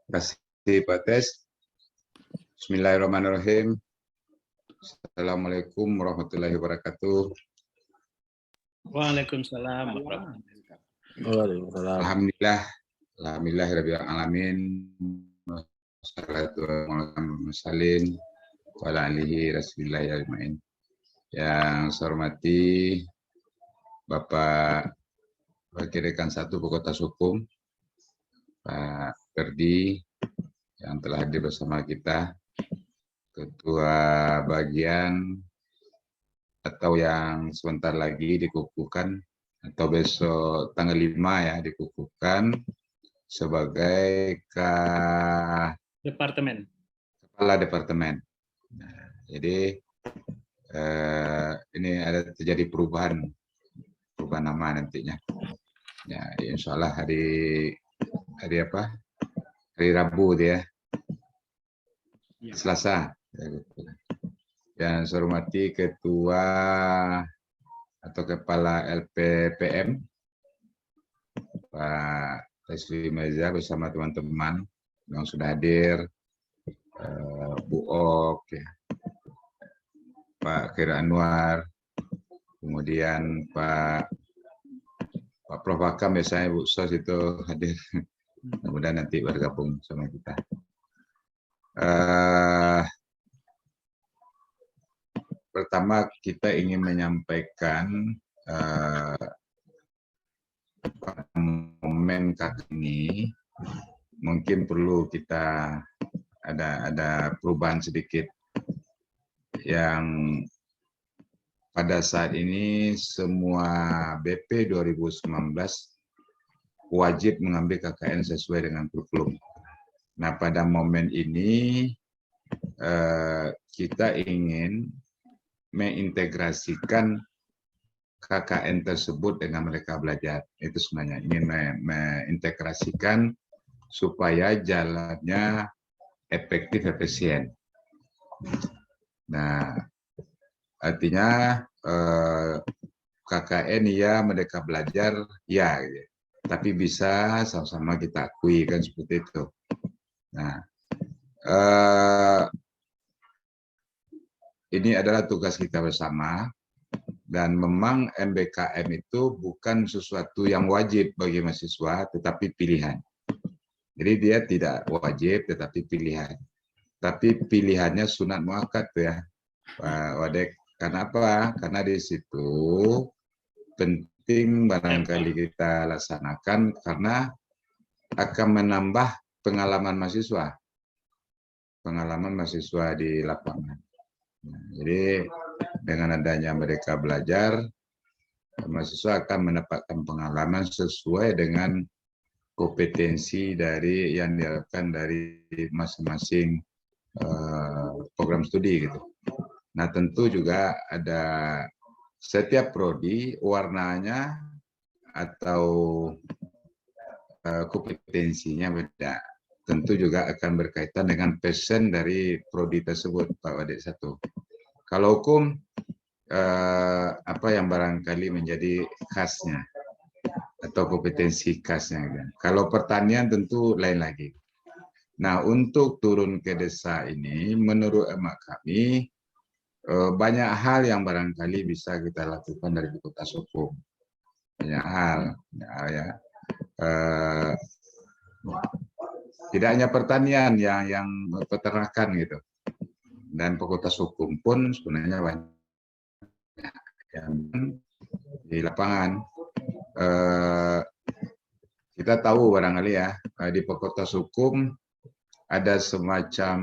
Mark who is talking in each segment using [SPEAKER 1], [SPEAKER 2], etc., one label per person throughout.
[SPEAKER 1] Terima kasih Pak Tes. Bismillahirrahmanirrahim. Assalamualaikum warahmatullahi wabarakatuh.
[SPEAKER 2] Waalaikumsalam warahmatullahi wabarakatuh.
[SPEAKER 3] Waalaikumsalam.
[SPEAKER 1] Alhamdulillah alamin. Wassalatu wassalamu ala alihi rasulillahi ajmain. Yang saya hormati Bapak Wakil Dekan 1 Fakultas Hukum, Pak Ferdi, yang telah hadir bersama kita, Ketua Bagian atau yang sebentar lagi dikukuhkan atau besok tanggal 5 ya dikukuhkan sebagai Kepala Departemen. Nah, jadi ini ada terjadi perubahan nama nantinya. Ya, insya Allah hari Rabu dia, Selasa. Yang saya hormati Ketua atau Kepala LPPM, Pak Tesli Meza bersama teman-teman yang sudah hadir, Bu Ok, ya, Pak Khair Anwar, kemudian Pak Prof. Hakam biasanya Bu Sos itu hadir, mudah-mudahan nanti bergabung sama kita. Pertama kita ingin menyampaikan momen kali ini mungkin perlu kita ada perubahan sedikit yang pada saat ini semua BP 2019 wajib mengambil KKN sesuai dengan kurikulum. Nah, pada momen ini kita ingin mengintegrasikan KKN tersebut dengan Merdeka Belajar. Itu sebenarnya ingin mengintegrasikan supaya jalannya efektif efisien. Nah, artinya KKN ya, Merdeka Belajar ya, gitu. Tapi bisa sama-sama kita akui kan seperti itu. Nah, ini adalah tugas kita bersama, dan memang MBKM itu bukan sesuatu yang wajib bagi mahasiswa, tetapi pilihan. Jadi dia tidak wajib, tetapi pilihan. Tapi pilihannya sunat muakkad ya, Pak Wadek. Kenapa? Karena di situ penting barangkali kita laksanakan karena akan menambah pengalaman mahasiswa di lapangan. Nah, jadi dengan adanya Merdeka Belajar, mahasiswa akan mendapatkan pengalaman sesuai dengan kompetensi dari yang diharapkan dari masing-masing program studi gitu. Nah, tentu juga ada setiap prodi warnanya atau kompetensinya beda. Tentu juga akan berkaitan dengan passion dari prodi tersebut, Pak Wadik 1. Kalau hukum, apa yang barangkali menjadi khasnya atau kompetensi khasnya. Kalau pertanian tentu lain lagi. Nah, untuk turun ke desa ini, menurut emak kami, banyak hal yang barangkali bisa kita lakukan dari Fakultas Hukum. Banyak hal ya. Tidak hanya pertanian yang peternakan gitu. Dan Fakultas Hukum pun sebenarnya banyak yang di lapangan. Kita tahu barangkali ya, di Fakultas Hukum ada semacam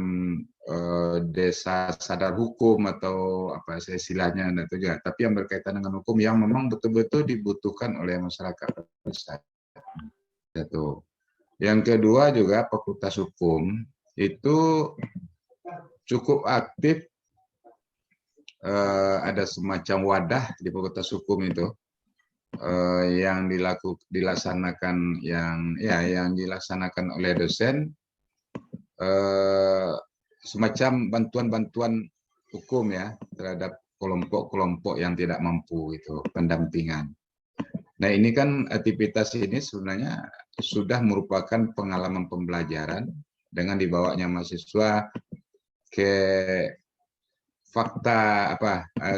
[SPEAKER 1] desa sadar hukum atau apa istilahnya itu juga, tapi yang berkaitan dengan hukum yang memang betul-betul dibutuhkan oleh masyarakat. Itu. Yang kedua juga Fakultas Hukum itu cukup aktif, ada semacam wadah di Fakultas Hukum itu yang dilaksanakan yang dilaksanakan oleh dosen, semacam bantuan-bantuan hukum ya terhadap kelompok-kelompok yang tidak mampu itu, pendampingan. Nah, ini kan aktivitas ini sebenarnya sudah merupakan pengalaman pembelajaran dengan dibawanya mahasiswa ke fakta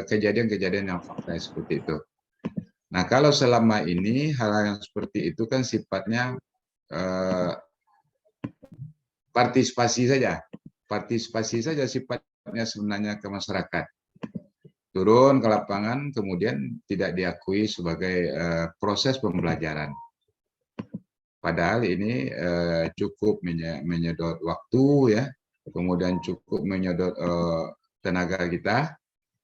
[SPEAKER 1] kejadian-kejadian yang fakta seperti itu. Nah, kalau selama ini hal-hal yang seperti itu kan sifatnya partisipasi saja sifatnya sebenarnya ke masyarakat. Turun ke lapangan kemudian tidak diakui sebagai proses pembelajaran. Padahal ini cukup menyedot waktu ya, kemudian cukup menyedot tenaga kita,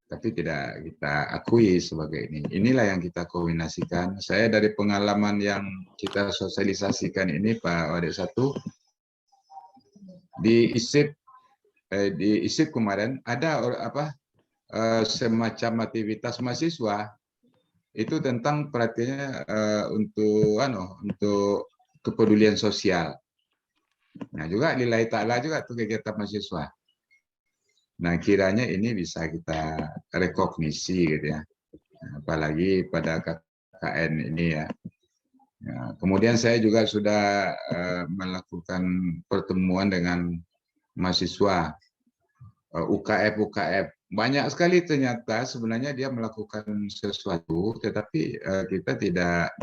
[SPEAKER 1] tapi tidak kita akui sebagai ini. Inilah yang kita kombinasikan. Saya dari pengalaman yang kita sosialisasikan ini Pak Wadik Satu, di ISIP kemarin ada semacam aktivitas mahasiswa itu tentang perhatiannya untuk kepedulian sosial. Nah juga lillahi ta'ala juga tuh kegiatan mahasiswa. Nah kiranya ini bisa kita rekognisi gitu ya, apalagi pada KKN ini ya. Nah, kemudian saya juga sudah melakukan pertemuan dengan mahasiswa UKF. Banyak sekali ternyata sebenarnya dia melakukan sesuatu, tetapi kita tidak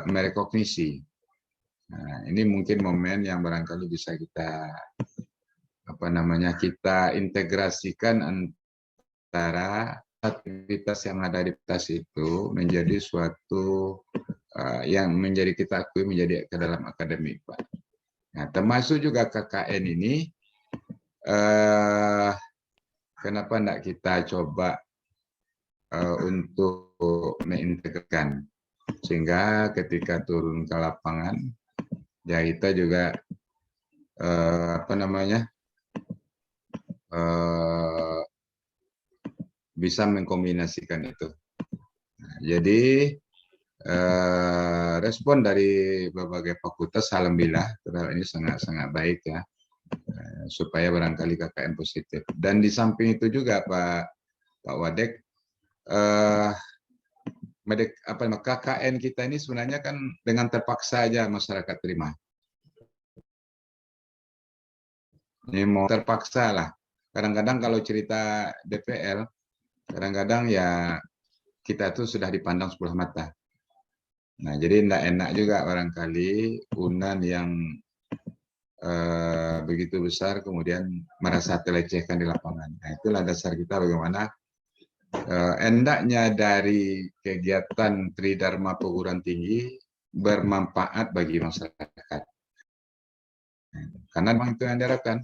[SPEAKER 1] merekognisi. Nah, ini mungkin momen yang barangkali bisa kita kita integrasikan antara aktivitas yang ada di PTAS itu menjadi suatu yang menjadi kita akui menjadi ke dalam akademik, Pak. Nah, termasuk juga KKN ini, kenapa tidak kita coba untuk mengintegrasikan sehingga ketika turun ke lapangan, ya kita juga bisa mengkombinasikan itu. Nah, jadi respon dari berbagai fakultas alhamdulillah ini sangat baik ya, supaya barangkali KKN positif. Dan di samping itu juga Pak Wadek, KKN kita ini sebenarnya kan dengan terpaksa aja masyarakat terima. Ini mau terpaksa lah. Kadang-kadang kalau cerita DPL, kadang-kadang ya kita tuh sudah dipandang sebelah mata. Nah, jadi tidak enak juga barangkali UNAN yang begitu besar kemudian merasa terlecehkan di lapangan. Nah, itulah dasar kita bagaimana hendaknya dari kegiatan Tridharma perguruan tinggi bermanfaat bagi masyarakat. Karena memang itu yang diharapkan.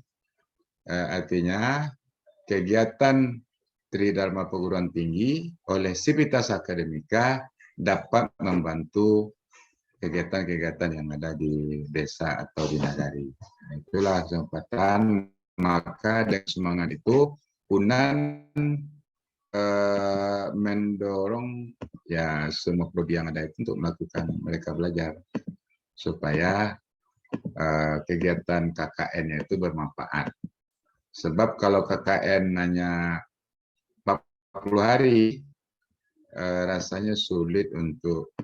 [SPEAKER 1] Artinya kegiatan Tridharma perguruan tinggi oleh Sivitas Akademika dapat membantu kegiatan-kegiatan yang ada di desa atau di nagari. Nah, itulah kesempatan, maka dengan semangat itu UNAN mendorong ya semua prodi yang ada itu untuk melakukan mereka belajar supaya kegiatan KKN itu bermanfaat. Sebab kalau KKN hanya 40 hari, rasanya sulit untuk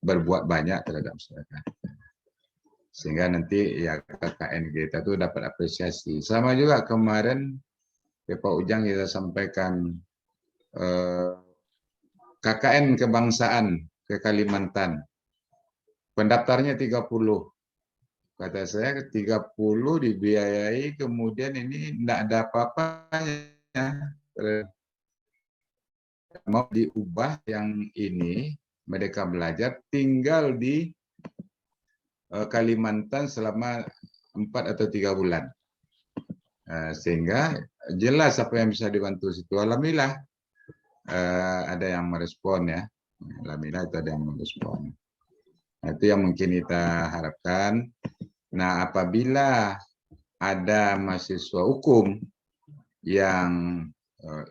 [SPEAKER 1] berbuat banyak terhadap masyarakat. Sehingga nanti ya KKN kita itu dapat apresiasi. Sama juga kemarin Pak Ujang kita sampaikan KKN kebangsaan ke Kalimantan. Pendaftarnya 30. Kata saya 30 dibiayai, kemudian ini tidak ada apa-apanya. Mau diubah yang ini, mereka belajar tinggal di Kalimantan selama 4 atau 3 bulan. Sehingga jelas apa yang bisa dibantu situ. Alhamdulillah ada yang merespon ya. Alhamdulillah itu ada yang merespon. Nah, itu yang mungkin kita harapkan. Nah, apabila ada mahasiswa hukum yang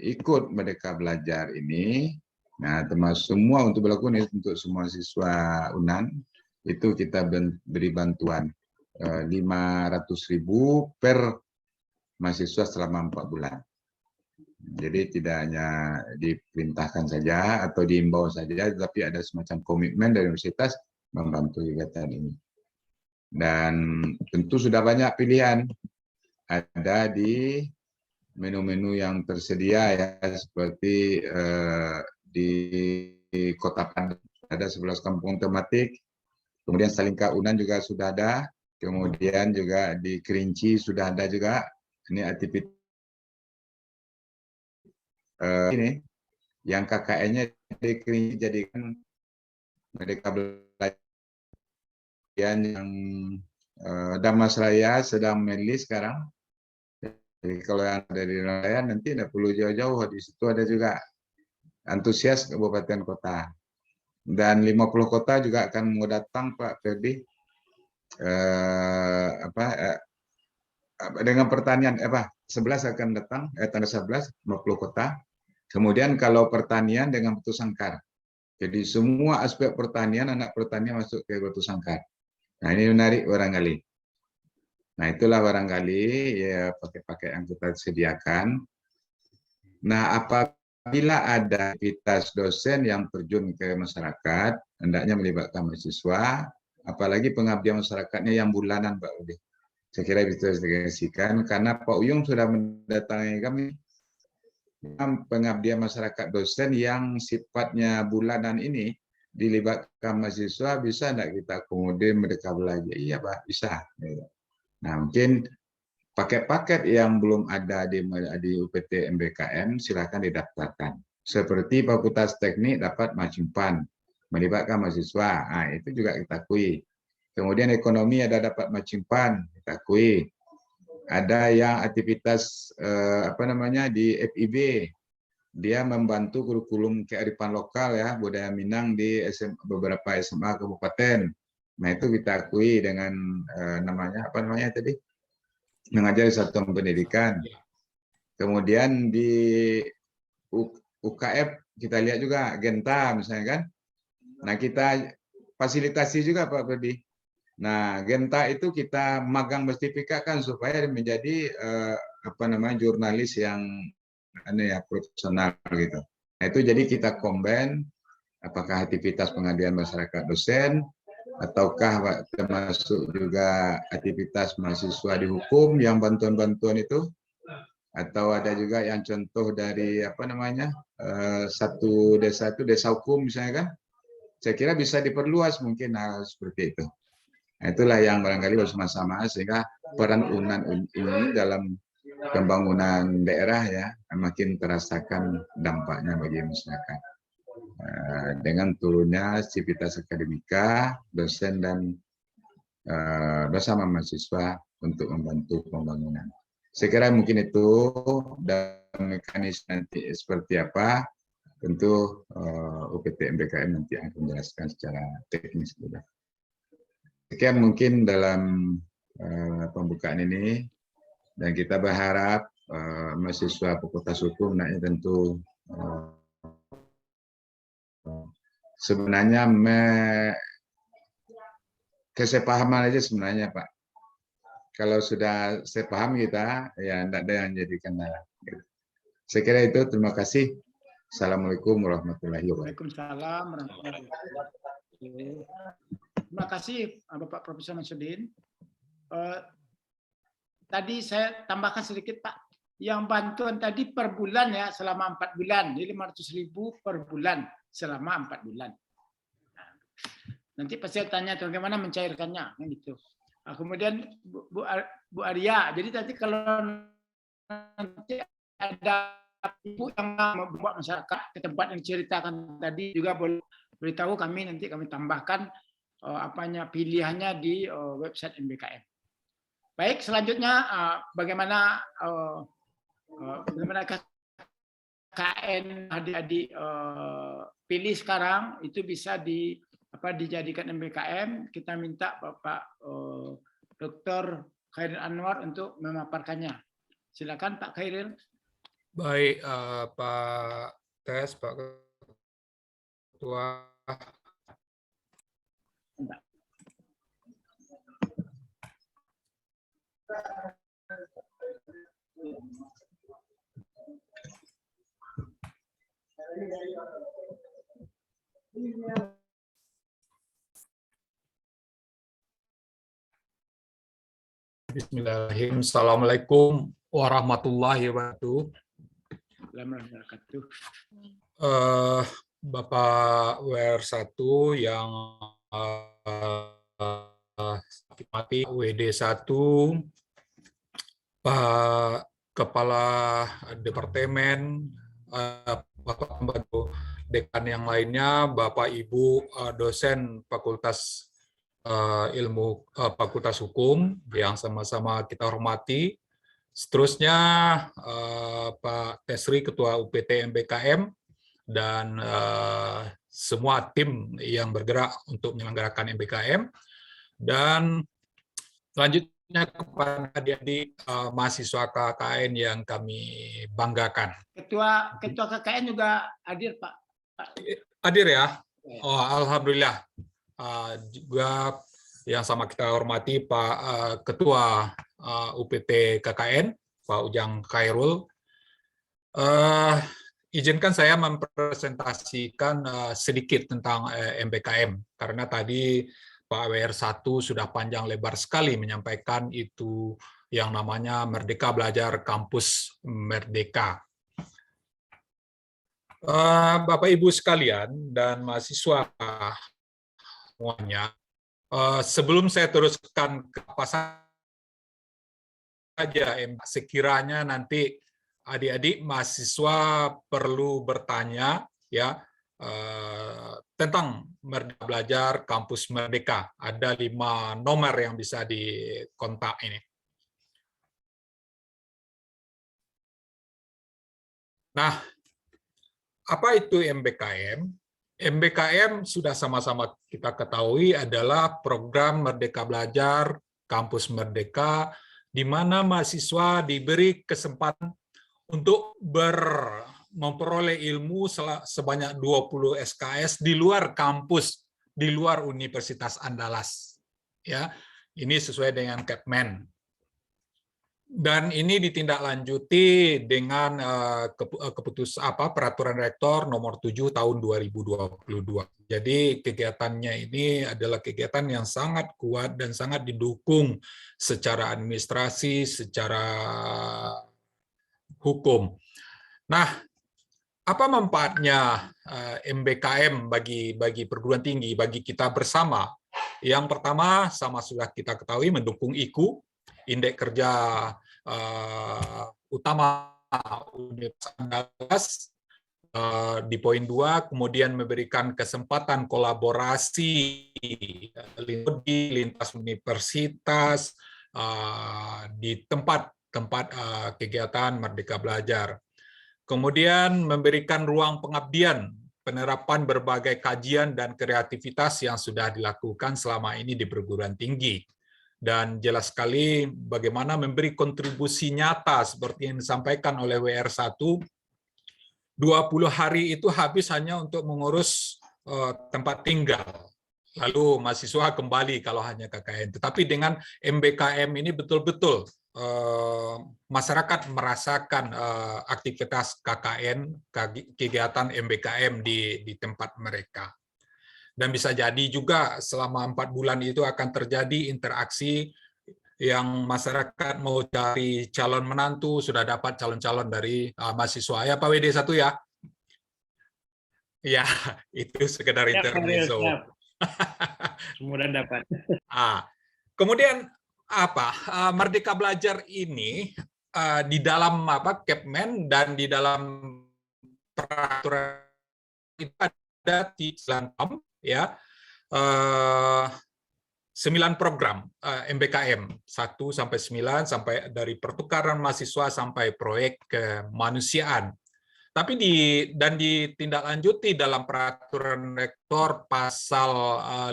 [SPEAKER 1] ikut Merdeka Belajar ini, nah termasuk semua untuk berlaku untuk semua siswa UNAN, itu kita beri bantuan 500.000 per mahasiswa selama 4 bulan. Jadi tidak hanya diperintahkan saja atau diimbau saja, tapi ada semacam komitmen dari universitas membantu kegiatan ini. Dan tentu sudah banyak pilihan. Ada di menu-menu yang tersedia ya, seperti di Kota Padang ada 11 kampung tematik, kemudian Salingka Unan juga sudah ada, kemudian juga di Kerinci sudah ada juga. Ini aktivitas ini yang KKN-nya di Kerinci jadikan mereka belajar yang Damas Raya sedang melis sekarang. Jadi kalau yang ada di nelayan nanti tidak perlu jauh-jauh, di situ ada juga antusias kabupaten kota. Dan 50 kota juga akan mau datang Pak Ferdi dengan pertanian 11 akan datang tanggal 11 50 kota. Kemudian kalau pertanian dengan Batu Sangkar. Jadi semua aspek pertanian, anak pertanian masuk ke Batu Sangkar. Nah ini menarik barangkali. Nah itulah barangkali ya pakai-pakai yang kita sediakan. Nah apabila ada aktivitas dosen yang terjun ke masyarakat, hendaknya melibatkan mahasiswa, apalagi pengabdian masyarakatnya yang bulanan Pak Udi. Saya kira bisa disesuaikan karena Pak Uyung sudah mendatangi kami pengabdian masyarakat dosen yang sifatnya bulanan ini dilibatkan mahasiswa, bisa enggak kita akomodir mereka belajar? Iya Pak, bisa. Nah mungkin paket-paket yang belum ada di UPT MBKM silakan didaftarkan. Seperti Fakultas Teknik dapat Macimpan, melibatkan mahasiswa, nah, itu juga kita akui. Kemudian ekonomi ada dapat Macimpan, kita akui. Ada yang aktivitas di FIB, dia membantu kurikulum kearifan lokal ya budaya Minang di beberapa SMA kabupaten. Nah itu kita akui dengan mengajar satuan pendidikan. Kemudian di UKF kita lihat juga Genta misalnya kan. Nah kita fasilitasi juga Pak Ferdi. Nah Genta itu kita magang sertifikat kan supaya menjadi jurnalis yang profesional gitu. Nah itu jadi kita combine apakah aktivitas pengabdian masyarakat dosen ataukah termasuk juga aktivitas mahasiswa di hukum yang bantuan-bantuan itu, atau ada juga yang contoh dari satu desa itu desa hukum misalnya kan, saya kira bisa diperluas mungkin hal seperti itu. Nah, itulah yang barangkali bersama-sama sehingga peran UNAN ini dalam pembangunan daerah ya makin terasakan dampaknya bagi masyarakat. Dengan turunnya aktivitas akademika, dosen dan bersama mahasiswa untuk membantu pembangunan. Saya kira mungkin itu, dan mekanisme nanti seperti apa, tentu UPT MBKM nanti akan menjelaskan secara teknis juga. Sekian mungkin dalam pembukaan ini, dan kita berharap mahasiswa Fakultas Hukum tentu sebenarnya kesepahaman aja sebenarnya Pak. Kalau sudah sepaham kita, ya tidak ada yang jadi kendala. Saya kira itu, terima kasih. Assalamualaikum warahmatullahi wabarakatuh.
[SPEAKER 3] Waalaikumsalam warahmatullahi wabarakatuh. Terima kasih Bapak Profesor Mansudin. Tadi saya tambahkan sedikit Pak. Yang bantuan tadi per bulan ya selama 4 bulan. Jadi 500.000 per bulan selama 4 bulan. Nanti pasti tanya bagaimana mencairkannya, gitu. Nah, kemudian Bu Arya, jadi nanti kalau nanti ada ibu yang membawa masyarakat ke tempat yang diceritakan tadi juga boleh beritahu kami, nanti kami tambahkan pilihannya di website MBKM. Baik, selanjutnya bagaimana KKN adik-adik pilih sekarang itu bisa dijadikan MBKM. Kita minta Bapak Dr. Khairil Anwar untuk memaparkannya. Silakan Pak Khairil.
[SPEAKER 4] Baik, Pak Tes, Pak Ketua. Bismillahirrahmanirrahim. Assalamualaikum warahmatullahi wabarakatuh. Bapak WR1 yang mati WD1, Pak Kepala Departemen, Bapak Pembantu Dekan yang lainnya, Bapak Ibu dosen Fakultas Fakultas Hukum yang sama-sama kita hormati. Seterusnya Pak Tesri, Ketua UPT MBKM, dan semua tim yang bergerak untuk menyelenggarakan MBKM, dan selanjutnya kepada adik-adik mahasiswa KKN yang kami banggakan.
[SPEAKER 3] Ketua KKN juga hadir, Pak.
[SPEAKER 4] Hadir ya? Oh, alhamdulillah. Juga yang sama kita hormati Pak Ketua UPT KKN, Pak Ujang Khairul. Izinkan saya mempresentasikan sedikit tentang MBKM, karena tadi Pak WR1 sudah panjang lebar sekali menyampaikan itu yang namanya Merdeka Belajar Kampus Merdeka. Bapak Ibu sekalian dan mahasiswa semuanya, sebelum saya teruskan ke apa saja, sekiranya nanti adik-adik mahasiswa perlu bertanya ya tentang Merdeka Belajar Kampus Merdeka. Ada 5 nomor yang bisa dikontak ini. Nah, apa itu MBKM? MBKM sudah sama-sama kita ketahui adalah program Merdeka Belajar Kampus Merdeka, di mana mahasiswa diberi kesempatan untuk memperoleh ilmu sebanyak 20 SKS di luar kampus, di luar Universitas Andalas. Ya, ini sesuai dengan Kepmen. Dan ini ditindaklanjuti dengan Peraturan Rektor Nomor 7 Tahun 2022. Jadi kegiatannya ini adalah kegiatan yang sangat kuat dan sangat didukung secara administrasi, secara hukum. Nah, apa manfaatnya MBKM bagi perguruan tinggi, bagi kita bersama? Yang pertama, sama sudah kita ketahui, mendukung IKU, Indeks Kerja Utama Universitas Andalas, di poin 2, kemudian memberikan kesempatan kolaborasi di lintas universitas di tempat kegiatan Merdeka Belajar. Kemudian memberikan ruang pengabdian, penerapan berbagai kajian dan kreativitas yang sudah dilakukan selama ini di perguruan tinggi. Dan jelas sekali bagaimana memberi kontribusi nyata seperti yang disampaikan oleh WR1, 20 hari itu habis hanya untuk mengurus tempat tinggal. Lalu mahasiswa kembali kalau hanya KKN. Tetapi dengan MBKM ini betul-betul masyarakat merasakan aktivitas KKN, kegiatan MBKM di tempat mereka. Dan bisa jadi juga selama 4 bulan itu akan terjadi interaksi yang masyarakat mau cari calon menantu, sudah dapat calon-calon dari mahasiswa. Ya Pak WD1 ya? Ya, itu sekedar intermezzo.
[SPEAKER 2] Kemudian dapat.
[SPEAKER 4] Kemudian Merdeka Belajar ini di dalam Kepmen dan di dalam peraturan itu ada 9 ya 9 program MBKM 1 sampai 9, sampai dari pertukaran mahasiswa sampai proyek kemanusiaan. Tapi ditindaklanjuti dalam peraturan rektor pasal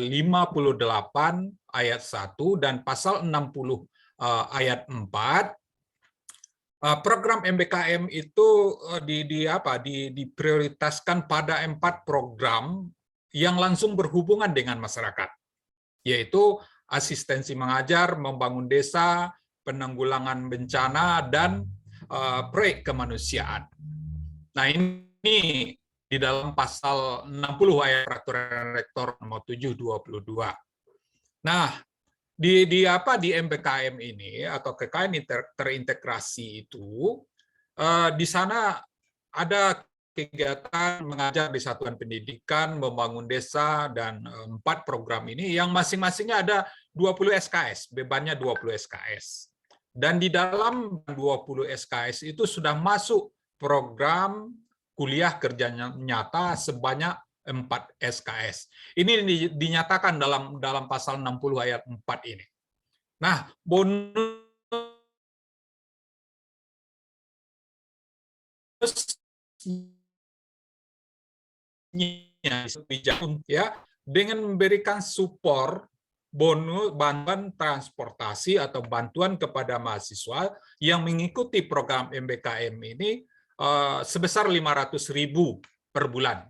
[SPEAKER 4] 58 ayat 1 dan pasal 60 ayat 4. Program MBKM itu diprioritaskan pada 4 program yang langsung berhubungan dengan masyarakat, yaitu asistensi mengajar, membangun desa, penanggulangan bencana, dan proyek kemanusiaan. Nah, ini di dalam pasal 60 ayat Peraturan Rektor Nomor 7/22. Nah, di MBKM ini atau KKN terintegrasi itu di sana ada kegiatan mengajar di satuan pendidikan, membangun desa, dan 4 program ini yang masing-masingnya ada 20 SKS, bebannya 20 SKS. Dan di dalam 20 SKS itu sudah masuk program kuliah kerja nyata sebanyak 4 SKS. Ini dinyatakan dalam pasal 60 ayat 4 ini. Nah, bonus ya dengan memberikan support bonus bantuan transportasi atau bantuan kepada mahasiswa yang mengikuti program MBKM ini sebesar 500.000 per bulan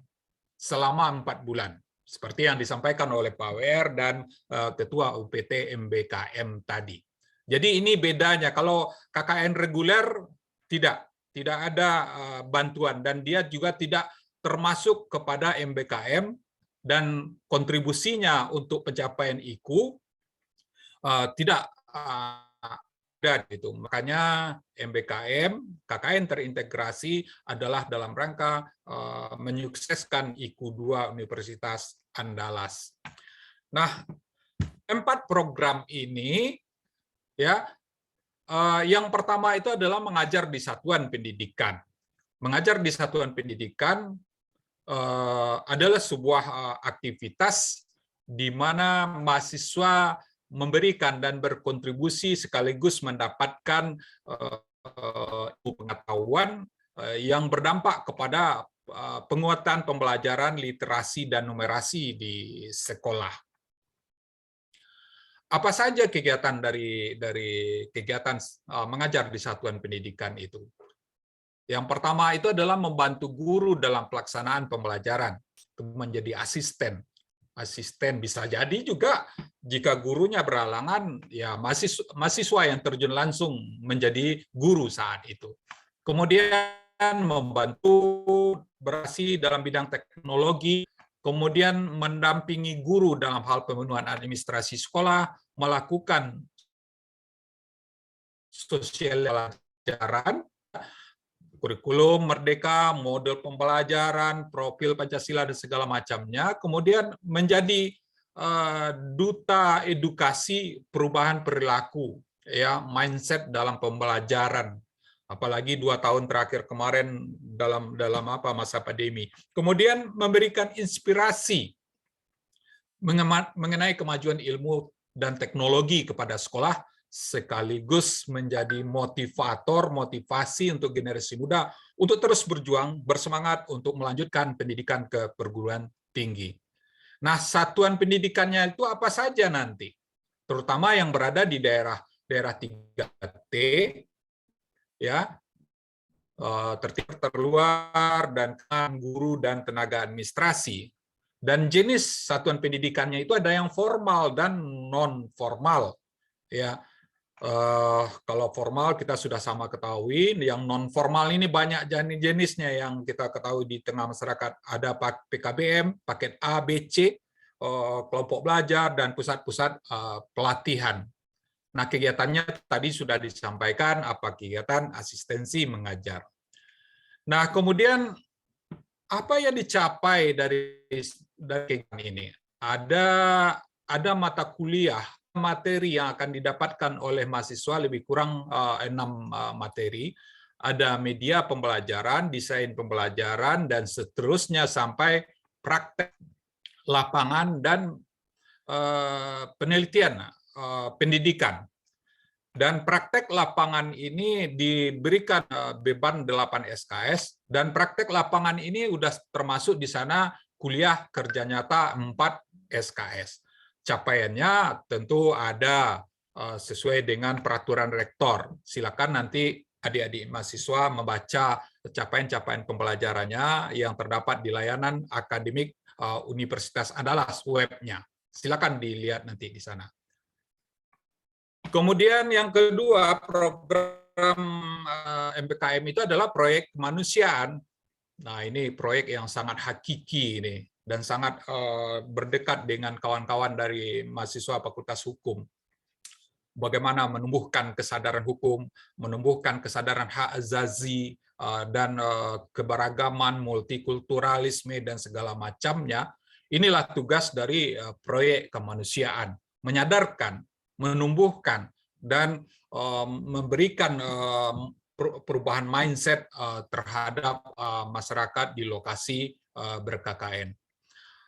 [SPEAKER 4] selama 4 bulan seperti yang disampaikan oleh Pak WR dan Ketua UPT MBKM tadi. Jadi ini bedanya, kalau KKN reguler tidak ada bantuan dan dia juga tidak termasuk kepada MBKM dan kontribusinya untuk pencapaian IQ tidak ada gitu. Makanya MBKM, KKN terintegrasi adalah dalam rangka menyukseskan IQ 2 Universitas Andalas. Nah, 4 program ini ya, yang pertama itu adalah mengajar di satuan pendidikan. Mengajar di satuan pendidikan adalah sebuah aktivitas di mana mahasiswa memberikan dan berkontribusi sekaligus mendapatkan pengetahuan yang berdampak kepada penguatan pembelajaran literasi dan numerasi di sekolah. Apa saja kegiatan dari kegiatan mengajar di satuan pendidikan itu? Yang pertama itu adalah membantu guru dalam pelaksanaan pembelajaran, menjadi asisten. Asisten bisa jadi juga jika gurunya berhalangan, ya mahasiswa yang terjun langsung menjadi guru saat itu. Kemudian membantu berasi dalam bidang teknologi, kemudian mendampingi guru dalam hal pemenuhan administrasi sekolah, melakukan sosial pelajaran, kurikulum merdeka, model pembelajaran, profil Pancasila dan segala macamnya, kemudian menjadi duta edukasi perubahan perilaku, ya, mindset dalam pembelajaran. Apalagi 2 tahun terakhir kemarin dalam masa pandemi. Kemudian memberikan inspirasi mengenai kemajuan ilmu dan teknologi kepada sekolah, sekaligus menjadi motivasi untuk generasi muda untuk terus berjuang, bersemangat untuk melanjutkan pendidikan ke perguruan tinggi. Nah, satuan pendidikannya itu apa saja nanti? Terutama yang berada di daerah 3T, ya, tertidur terluar, dan guru dan tenaga administrasi. Dan jenis satuan pendidikannya itu ada yang formal dan non formal, ya. Kalau formal kita sudah sama ketahui, yang non formal ini banyak jenisnya yang kita ketahui di tengah masyarakat. Ada PKBM, paket A, B, C, kelompok belajar, dan pusat-pusat pelatihan. Nah, kegiatannya tadi sudah disampaikan, apa kegiatan asistensi mengajar. Nah, kemudian apa yang dicapai dari kegiatan ini? Ada mata kuliah, materi yang akan didapatkan oleh mahasiswa lebih kurang 6 materi. Ada media pembelajaran, desain pembelajaran, dan seterusnya sampai praktek lapangan dan penelitian pendidikan. Dan praktek lapangan ini diberikan beban 8 SKS, dan praktek lapangan ini sudah termasuk di sana kuliah kerja nyata 4 SKS. Capaiannya tentu ada sesuai dengan peraturan rektor. Silakan nanti adik-adik mahasiswa membaca capaian-capaian pembelajarannya yang terdapat di layanan akademik Universitas Andalas webnya. Silakan dilihat nanti di sana. Kemudian yang kedua, program MBKM itu adalah proyek kemanusiaan. Nah, ini proyek yang sangat hakiki ini, dan sangat berdekat dengan kawan-kawan dari mahasiswa Fakultas Hukum. bagaimana menumbuhkan kesadaran hukum, menumbuhkan kesadaran hak azazi, dan keberagaman, multikulturalisme, dan segala macamnya. Inilah tugas dari proyek kemanusiaan, menyadarkan, menumbuhkan, dan memberikan perubahan mindset terhadap masyarakat di lokasi ber-KKN.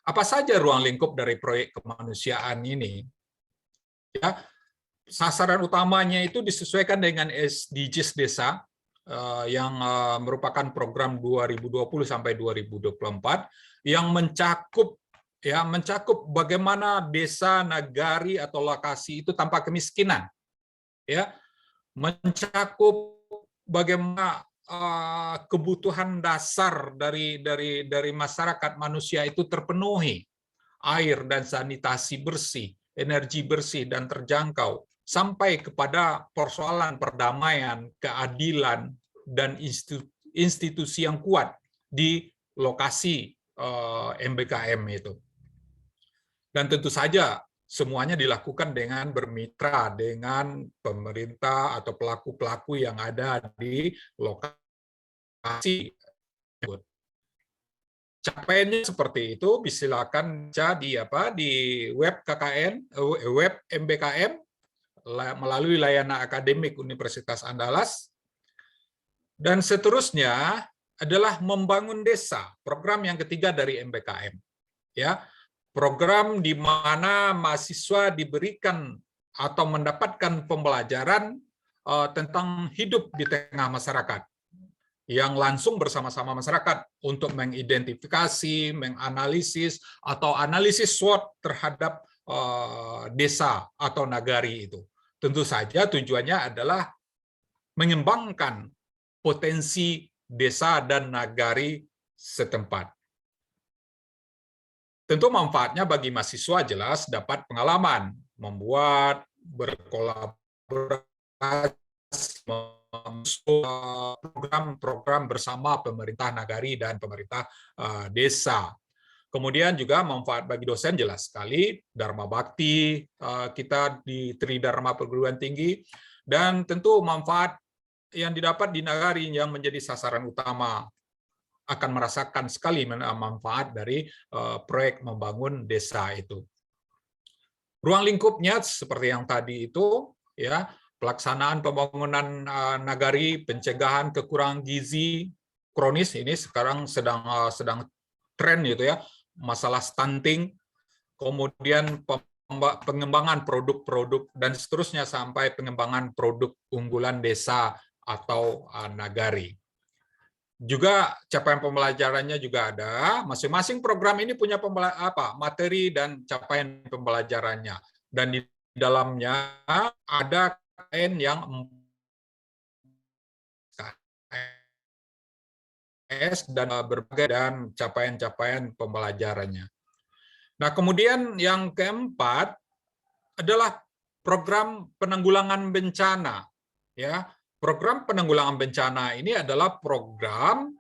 [SPEAKER 4] Apa saja ruang lingkup dari proyek kemanusiaan ini? Ya, sasaran utamanya itu disesuaikan dengan SDGs Desa yang merupakan program 2020 sampai 2024 yang mencakup bagaimana desa, nagari atau lokasi itu tanpa kemiskinan. Ya, mencakup bagaimana kebutuhan dasar dari masyarakat manusia itu terpenuhi, air dan sanitasi bersih, energi bersih dan terjangkau, sampai kepada persoalan perdamaian, keadilan, dan institusi yang kuat di lokasi MBKM itu. Dan tentu saja semuanya dilakukan dengan bermitra dengan pemerintah atau pelaku-pelaku yang ada di lokasi. Capaiannya seperti itu, silakan baca di web KKN, web MBKM melalui layanan akademik Universitas Andalas. Dan seterusnya adalah membangun desa, program yang ketiga dari MBKM. Ya, program di mana mahasiswa diberikan atau mendapatkan pembelajaran tentang hidup di tengah masyarakat, yang langsung bersama-sama masyarakat untuk mengidentifikasi, menganalisis, atau analisis SWOT terhadap desa atau nagari itu. Tentu saja tujuannya adalah mengembangkan potensi desa dan nagari setempat. Tentu manfaatnya bagi mahasiswa jelas dapat pengalaman, membuat, berkolaborasi, program-program bersama pemerintah nagari dan pemerintah desa. Kemudian juga manfaat bagi dosen jelas sekali, Dharma Bakti kita di Tridharma Perguruan Tinggi, dan tentu manfaat yang didapat di nagari yang menjadi sasaran utama akan merasakan sekali manfaat dari proyek membangun desa itu. Ruang lingkupnya seperti yang tadi itu, ya, pelaksanaan pembangunan nagari, pencegahan kekurangan gizi kronis, ini sekarang sedang tren gitu ya, masalah stunting, kemudian pengembangan produk-produk dan seterusnya sampai pengembangan produk unggulan desa atau nagari. Juga capaian pembelajarannya juga ada. Masing-masing program ini punya materi dan capaian pembelajarannya. Dan di dalamnya ada KKN yang dan berbagai dan capaian-capaian pembelajarannya. Nah, kemudian yang keempat adalah program penanggulangan bencana. Ya, program penanggulangan bencana ini adalah program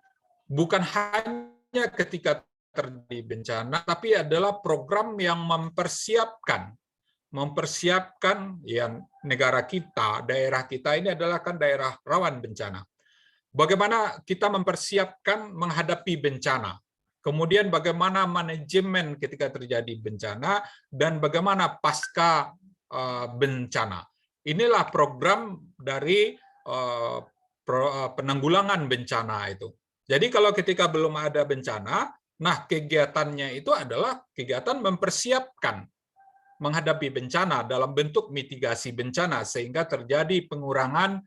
[SPEAKER 4] bukan hanya ketika terjadi bencana, tapi adalah program yang mempersiapkan ya, negara kita, daerah kita ini adalah kan daerah rawan bencana. Bagaimana kita mempersiapkan menghadapi bencana, kemudian bagaimana manajemen ketika terjadi bencana, dan bagaimana pasca bencana. Inilah program dari penanggulangan bencana itu. Jadi kalau ketika belum ada bencana, nah kegiatannya itu adalah kegiatan mempersiapkan menghadapi bencana dalam bentuk mitigasi bencana sehingga terjadi pengurangan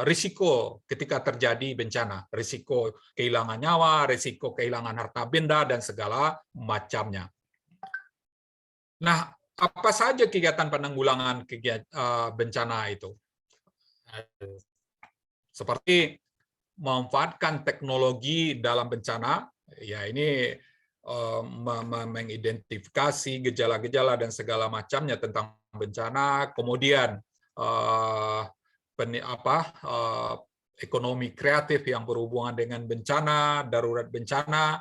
[SPEAKER 4] risiko ketika terjadi bencana, risiko kehilangan nyawa, risiko kehilangan harta benda dan segala macamnya. Nah, apa saja kegiatan penanggulangan bencana itu? Seperti memanfaatkan teknologi dalam bencana, ya ini mengidentifikasi gejala-gejala dan segala macamnya tentang bencana, kemudian ekonomi kreatif yang berhubungan dengan bencana, darurat bencana,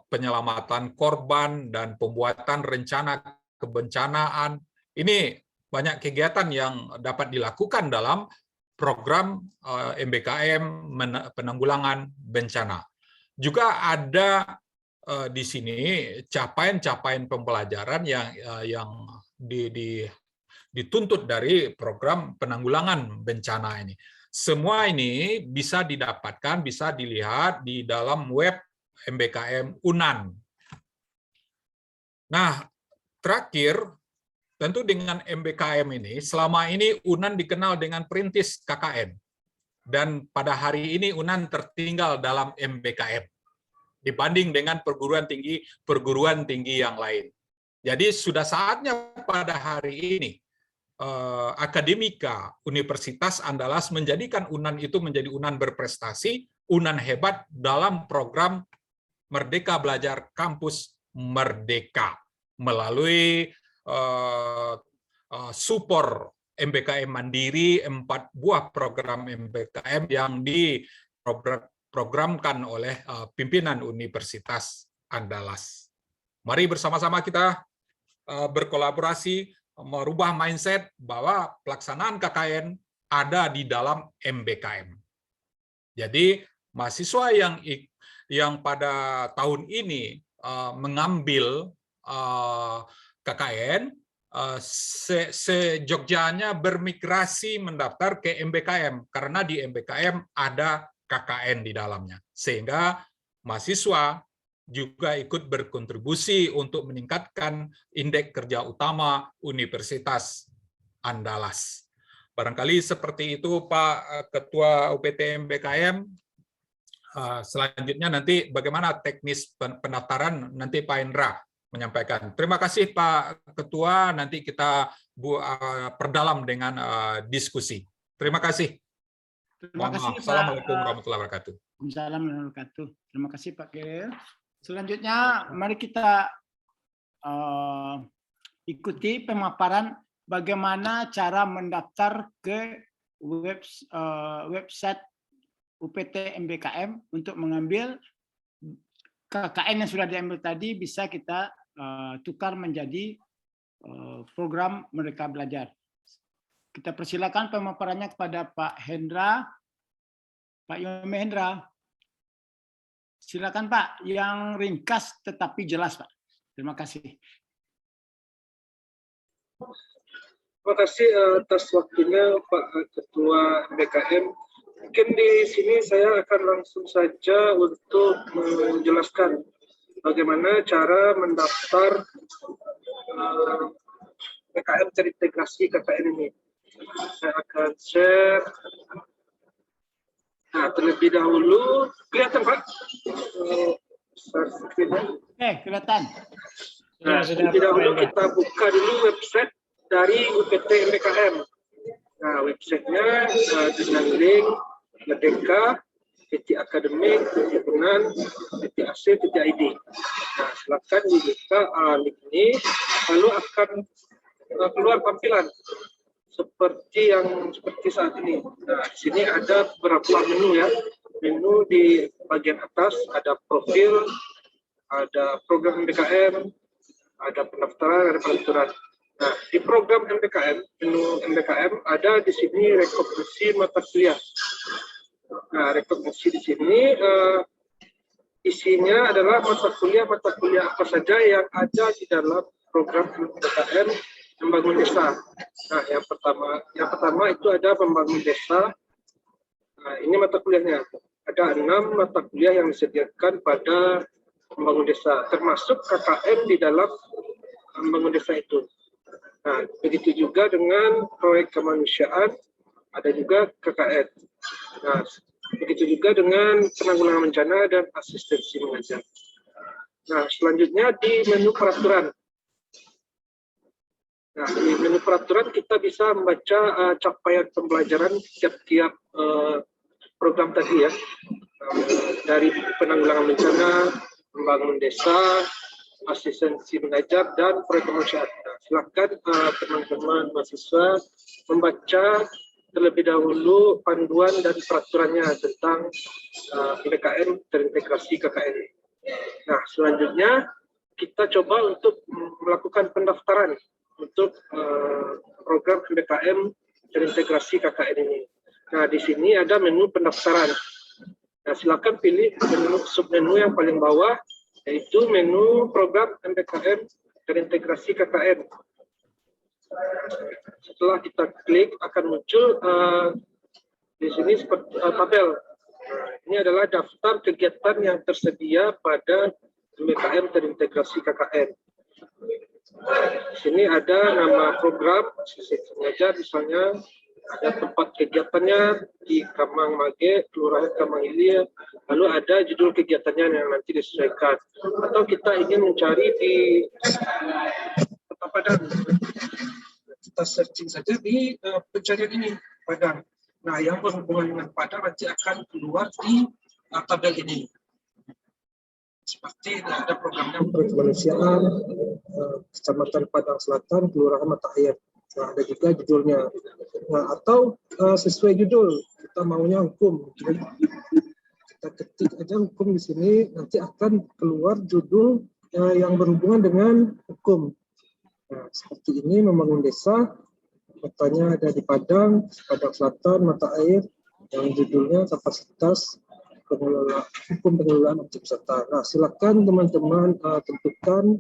[SPEAKER 4] penyelamatan korban dan pembuatan rencana kebencanaan. Ini banyak kegiatan yang dapat dilakukan dalam program MBKM penanggulangan bencana. Juga ada di sini capaian-capaian pembelajaran yang dituntut dari program penanggulangan bencana ini. Semua ini bisa didapatkan, bisa dilihat di dalam web MBKM UNAN. Nah, terakhir, tentu dengan MBKM ini, selama ini UNAN dikenal dengan perintis KKN. Dan pada hari ini UNAN tertinggal dalam MBKM dibanding dengan perguruan tinggi yang lain. Jadi sudah saatnya pada hari ini Akademika Universitas Andalas menjadikan UNAN itu menjadi UNAN berprestasi, UNAN hebat dalam program Merdeka Belajar Kampus Merdeka melalui support MBKM Mandiri, 4 buah program MBKM yang diprogramkan oleh pimpinan Universitas Andalas. Mari bersama-sama kita berkolaborasi merubah mindset bahwa pelaksanaan KKN ada di dalam MBKM. Jadi mahasiswa yang pada tahun ini mengambil KKN sejogjanya bermigrasi mendaftar ke MBKM karena di MBKM ada KKN di dalamnya, sehingga mahasiswa juga ikut berkontribusi untuk meningkatkan indeks kerja utama Universitas Andalas. Barangkali seperti itu Pak Ketua UPT MBKM. Selanjutnya nanti bagaimana teknis pendaftaran nanti Pak Indra menyampaikan. Terima kasih Pak Ketua, nanti kita perdalam dengan diskusi. Terima kasih.
[SPEAKER 3] Terima kasih Pak.
[SPEAKER 4] Assalamualaikum warahmatullahi wabarakatuh.
[SPEAKER 3] Waalaikumsalam warahmatullahi wabarakatuh. Terima kasih Pak Kiril. Selanjutnya mari kita ikuti pemaparan bagaimana cara mendaftar ke website UPT MBKM untuk mengambil KKN yang sudah diambil tadi, bisa kita tukar menjadi program Merdeka Belajar. Kita persilakan pemaparannya kepada Pak Hendra. Pak Yomi Hendra. Silakan Pak, yang ringkas tetapi jelas Pak. Terima kasih.
[SPEAKER 5] Terima kasih atas waktunya Pak Ketua MBKM. Mungkin di sini saya akan langsung saja untuk menjelaskan bagaimana cara mendaftar MBKM terintegrasi KKN ini. Saya akan share. Nah, terlebih dahulu, kelihatan Pak?
[SPEAKER 3] Kelihatan.
[SPEAKER 5] Nah, terlebih dahulu kita buka dulu website dari UPT MBKM. Nah, websitenya dengan link merdeka.akademik.unan.ac.id. Nah, silakan dibuka link ini, lalu akan keluar tampilan seperti saat ini. Nah, di sini ada beberapa menu ya. Menu di bagian atas ada profil, ada program MBKM, ada pendaftaran, ada pengaturan. Nah, di program MBKM, menu MBKM ada di sini rekomendasi mata kuliah. Nah, rekomendasi di sini isinya adalah mata kuliah apa saja yang ada di dalam program MBKM Membangun Desa. Nah, yang pertama itu ada Membangun Desa. Nah, ini mata kuliahnya. Ada 6 mata kuliah yang disediakan pada Membangun Desa, termasuk KKN di dalam Membangun Desa itu. Nah, begitu juga dengan proyek kemanusiaan, ada juga KKN. Nah, begitu juga dengan penanggulangan bencana dan asistensi mengajar. Nah, selanjutnya di menu peraturan. Nah, di menu peraturan kita bisa membaca capaian pembelajaran tiap-tiap program tadi ya. Dari penanggulangan bencana, membangun desa, asistensi mengajar, dan proyek kemanusiaan. Nah, silakan teman-teman mahasiswa membaca terlebih dahulu panduan dan peraturannya tentang MBKM terintegrasi KKN. Nah, selanjutnya kita coba untuk melakukan pendaftaran. untuk program MBKM terintegrasi KKN ini. Nah, di sini ada menu pendaftaran. Nah, silakan pilih menu submenu yang paling bawah, yaitu menu program MBKM terintegrasi KKN. Setelah kita klik, akan muncul di sini seperti tabel. Nah, ini adalah daftar kegiatan yang tersedia pada MBKM terintegrasi KKN. Di sini ada nama program, sisi pengajar misalnya, ada tempat kegiatannya di Kamang Mage, Kelurahan Kamang Ilir, lalu ada judul kegiatannya yang nanti disesuaikan. Atau kita ingin mencari di Kota Padang, kita searching saja di pencarian ini, Padang. Nah, yang berhubungan dengan Padang nanti akan keluar di tabel ini. Seperti ada programnya Kemanusiaan, Kecamatan Padang Selatan, Kelurahan Mata Air. Nah, ada juga judulnya. Nah, atau sesuai judul, kita maunya hukum. Kita ketik aja hukum di sini, nanti akan keluar judul yang berhubungan dengan hukum. Nah, seperti ini, membangun desa, kotanya ada di Padang, Padang Selatan, Mata Air, yang judulnya kapasitas hukum pengelolaan objek wisata. Nah, silakan teman-teman tentukan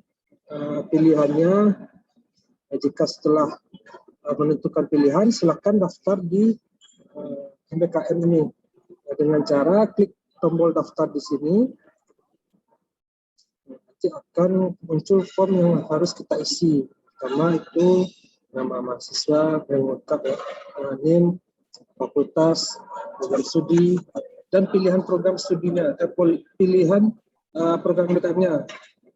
[SPEAKER 5] pilihannya. Jika setelah menentukan pilihan, silakan daftar di MBKM ini dengan cara klik tombol daftar di sini. Nanti akan muncul form yang harus kita isi. Pertama itu nama mahasiswa yang lengkap, ya, NIM, fakultas, program studi, dan pilihan program studinya, pilihan program MBKM-nya.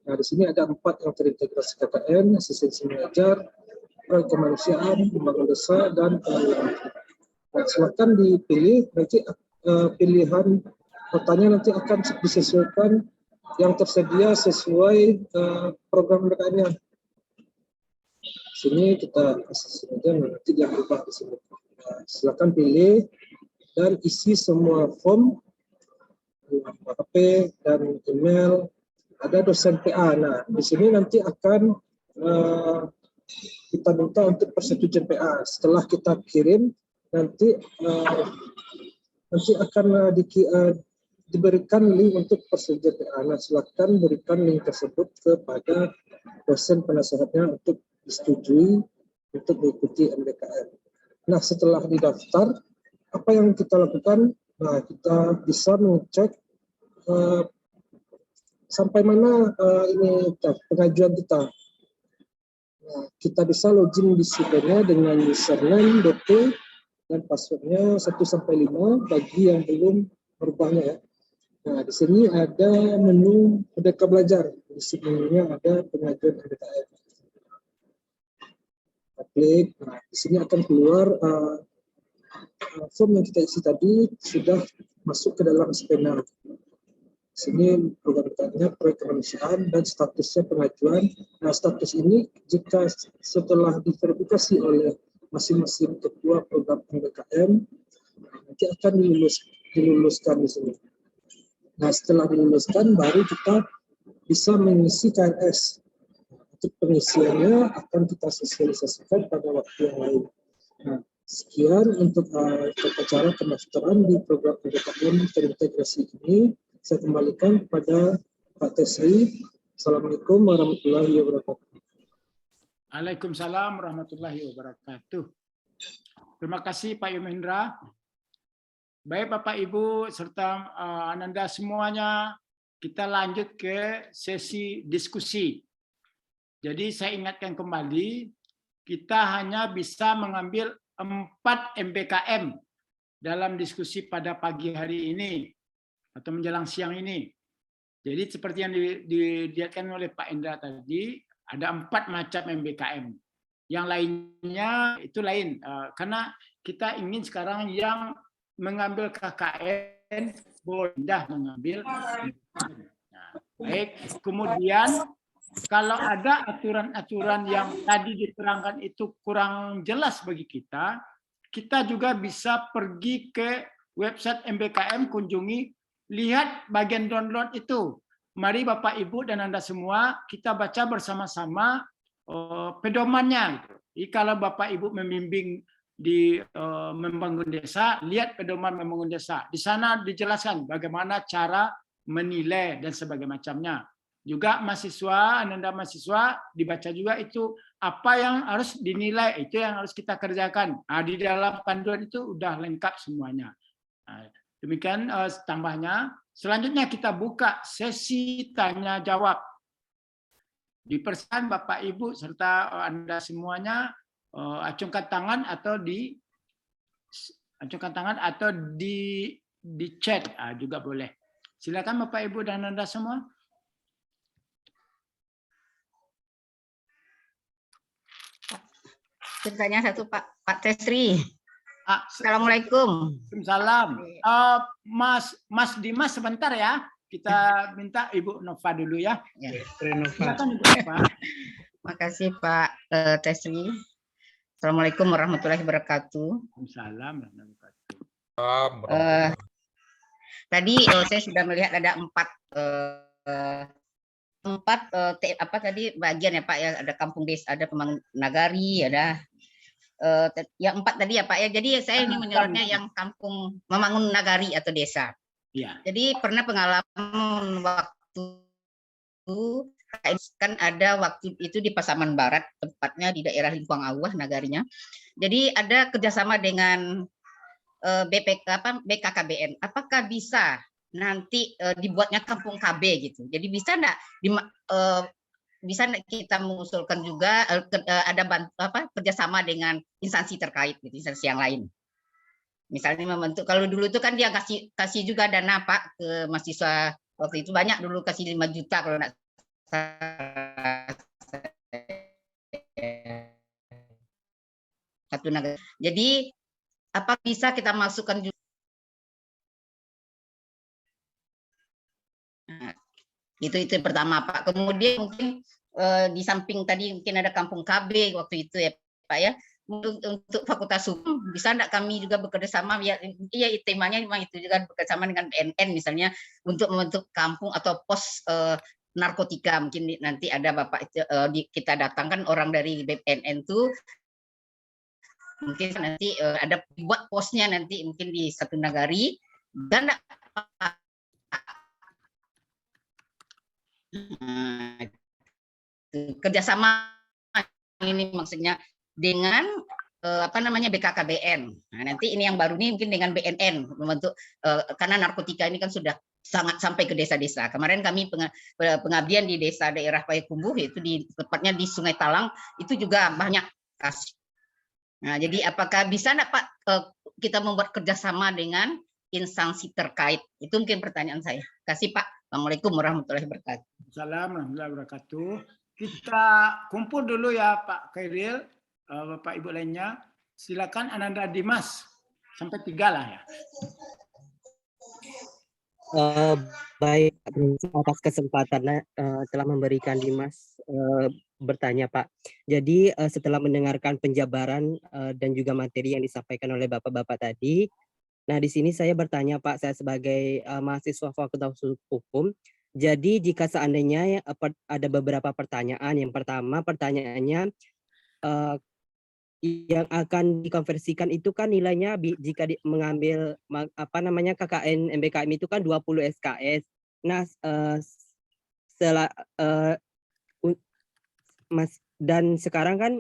[SPEAKER 5] Nah, di sini ada 4 yang terintegrasi KKN, asistensi mengajar, kemanusiaan, pembangunan desa, dan pengelolaan. Nah, silakan dipilih, nanti pilihan kotanya nanti akan disesuaikan yang tersedia sesuai program MBKM-nya. Sini kita kasih saja, nanti dia berubah di sini. Nah, silakan pilih dan isi semua form, HP dan email. Ada dosen PA. Nah, di sini nanti akan kita minta untuk persetujuan PA. Setelah kita kirim, nanti akan diberikan link untuk persetujuan PA. Nah, silakan berikan link tersebut kepada dosen penasehatnya untuk disetujui untuk mengikuti MBKM. Nah, setelah didaftar, apa yang kita lakukan? Nah, kita bisa mengecek sampai mana ini pengajuan kita. Nah, kita bisa login di situ-nya dengan username, DP, dan passwordnya 1-5 bagi yang belum merubahnya, ya. Nah, di sini ada menu Merdeka Belajar. Di sini ada pengajuan MBKM. Kita klik. Nah, di sini akan keluar form yang kita isi tadi sudah masuk ke dalam skema. Sini program bertanya proyek kemanusiaan dan statusnya pengajuan. Nah, status ini jika setelah diverifikasi oleh masing-masing ketua program MBKM, nanti akan diluluskan di sini. Nah, setelah diluluskan baru kita bisa mengisi KRS. Untuk pengisiannya akan kita sosialisasikan pada waktu yang lain. Nah, sekian untuk tata cara pendaftaran di program MBKM terintegrasi ini. Saya kembalikan kepada Pak Tesri. Assalamualaikum warahmatullahi wabarakatuh.
[SPEAKER 3] Waalaikumsalam warahmatullahi wabarakatuh. Terima kasih Pak Yomendra. Baik Bapak Ibu serta Ananda semuanya, kita lanjut ke sesi diskusi. Jadi saya ingatkan kembali, kita hanya bisa mengambil 4 MBKM dalam diskusi pada pagi hari ini atau menjelang siang ini. Jadi seperti yang dilihatkan oleh Pak Indra tadi, ada 4 macam MBKM. Yang lainnya itu lain, karena kita ingin sekarang yang mengambil KKN mudah mengambil. Nah, baik. Kemudian kalau ada aturan-aturan yang tadi diterangkan itu kurang jelas bagi kita, kita juga bisa pergi ke website MBKM, kunjungi, lihat bagian download itu. Mari Bapak Ibu dan Anda semua kita baca bersama-sama pedomannya. Gitu. Jadi kalau Bapak Ibu membimbing di membangun desa, lihat pedoman membangun desa. Di sana dijelaskan bagaimana cara menilai dan sebagainya macamnya. Juga mahasiswa, Ananda mahasiswa dibaca juga itu apa yang harus dinilai, itu yang harus kita kerjakan. Nah, di dalam panduan itu udah lengkap semuanya. Nah, demikian tambahnya. Selanjutnya kita buka sesi tanya jawab. Dipersilakan Bapak Ibu serta Anda semuanya acungkan tangan atau di chat juga boleh. Silakan Bapak Ibu dan Anda semua.
[SPEAKER 6] Pertanyaan satu Pak Tesri. Assalamualaikum.
[SPEAKER 3] Waalaikumsalam. Mas Dimas sebentar ya. Kita minta Ibu Nova dulu ya. Silakan Ibu Nova.
[SPEAKER 6] Makasih Pak Tesri. Assalamualaikum warahmatullahi wabarakatuh.
[SPEAKER 3] Waalaikumsalam warahmatullahi
[SPEAKER 4] Wabarakatuh.
[SPEAKER 6] Tadi saya sudah melihat ada empat bagian ya Pak ya, ada kampung desa, ada pembangun nagari, ada yang 4 tadi ya Pak ya. Jadi saya ini menyorotnya yang kampung membangun nagari atau desa.
[SPEAKER 3] Ya.
[SPEAKER 6] Jadi pernah pengalaman waktu kan ada waktu itu di Pasaman Barat, tempatnya di daerah Lingkuang Awah nagarinya. Jadi ada kerjasama dengan BKKBN. Apakah bisa nanti dibuatnya kampung KB gitu? Jadi bisa enggak kita mengusulkan juga ada kerjasama dengan instansi terkait, gitu, instansi yang lain. Misalnya membentuk, kalau dulu itu kan dia kasih juga dana Pak ke mahasiswa waktu itu, banyak dulu kasih 5 juta kalau enggak satu negara. Jadi apa bisa kita masukkan juga? Nah, itu yang pertama Pak. Kemudian mungkin di samping tadi mungkin ada kampung KB waktu itu ya Pak ya. Untuk Fakultas Hukum bisa enggak kami juga bekerja sama ya, temanya memang itu juga bekerja sama dengan BNN misalnya untuk membentuk kampung atau pos narkotika. Mungkin nanti ada Bapak kita datangkan orang dari BNN itu, mungkin nanti ada buat posnya nanti mungkin di satu nagari dan kerjasama ini maksudnya dengan BKKBN. Nah, nanti ini yang baru nih mungkin dengan BNN membentuk karena narkotika ini kan sudah sangat sampai ke desa-desa. Kemarin kami pengabdian di desa daerah Payakumbuh, itu tepatnya di Sungai Talang, itu juga banyak kasus. Nah, jadi apakah bisa enggak Pak kita membuat kerjasama dengan instansi terkait? Itu mungkin pertanyaan saya. Kasih Pak. Assalamualaikum warahmatullahi wabarakatuh.
[SPEAKER 3] Assalamualaikum warahmatullahi wabarakatuh. Kita kumpul dulu ya Pak Khairil, Bapak Ibu lainnya. Silakan Ananda Dimas. Sampai 3 lah ya.
[SPEAKER 7] Baik, atas kesempatannya telah memberikan Dimas bertanya Pak. Jadi setelah mendengarkan penjabaran dan juga materi yang disampaikan oleh Bapak-Bapak tadi, nah di sini saya bertanya Pak, saya sebagai mahasiswa Fakultas Hukum. Jadi jika seandainya ada beberapa pertanyaan, yang pertama pertanyaannya yang akan dikonversikan itu kan nilainya jika mengambil KKN MBKM itu kan 20 SKS. Nah, dan sekarang kan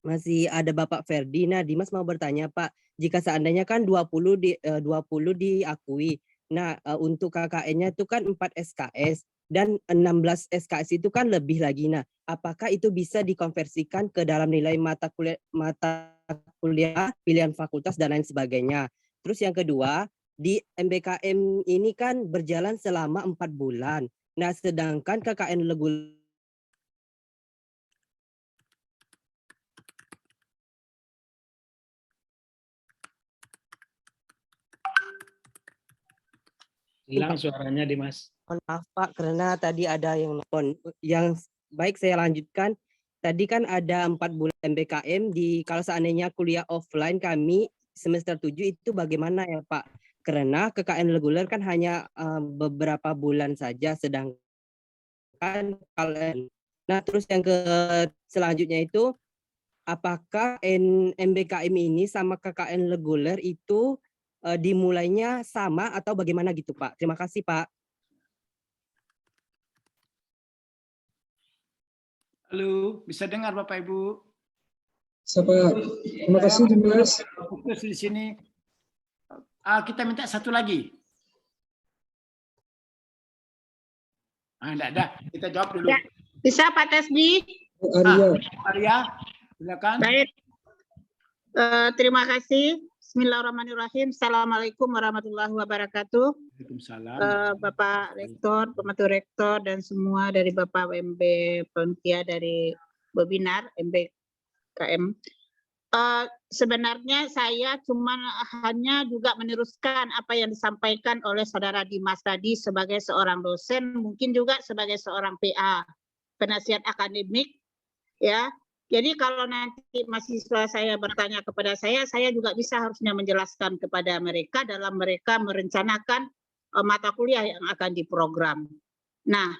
[SPEAKER 7] masih ada Bapak Ferdi. Nah, Dimas mau bertanya Pak, jika seandainya kan 20 diakui. Nah, untuk KKN-nya itu kan 4 SKS dan 16 SKS itu kan lebih lagi. Nah, apakah itu bisa dikonversikan ke dalam nilai mata kuliah pilihan fakultas dan lain sebagainya. Terus yang kedua, di MBKM ini kan berjalan selama 4 bulan. Nah, sedangkan KKN reguler
[SPEAKER 2] hilang suaranya Dimas.
[SPEAKER 7] Maaf Pak, karena tadi ada yang nelfon. Yang baik saya lanjutkan. Tadi kan ada 4 bulan MBKM, kalau seandainya kuliah offline kami semester 7 itu bagaimana ya Pak? Karena KKN reguler kan hanya beberapa bulan saja, sedangkan kalau Nah, terus yang selanjutnya itu apakah MBKM ini sama KKN reguler itu dimulainya sama atau bagaimana gitu, Pak? Terima kasih, Pak.
[SPEAKER 3] Halo, bisa dengar Bapak Ibu?
[SPEAKER 5] Siapa? Terima kasih Dimas.
[SPEAKER 3] Fokus di sini. Kita minta satu lagi. Enggak ada. Kita jawab dulu.
[SPEAKER 8] Ya. Bisa Pak Tesbi?
[SPEAKER 5] Arya.
[SPEAKER 3] Arya, silakan.
[SPEAKER 8] Baik. Terima kasih. Bismillahirrahmanirrahim. Assalamualaikum warahmatullahi wabarakatuh.
[SPEAKER 3] Waalaikumsalam.
[SPEAKER 8] Bapak Rektor, Pembantu Rektor, dan semua dari Bapak MB Panitia dari webinar MBKM. Sebenarnya saya cuma hanya juga meneruskan apa yang disampaikan oleh Saudara Dimas tadi sebagai seorang dosen, mungkin juga sebagai seorang PA, penasihat akademik, ya. Jadi kalau nanti mahasiswa saya bertanya kepada saya juga bisa harusnya menjelaskan kepada mereka dalam mereka merencanakan mata kuliah yang akan diprogram. Nah,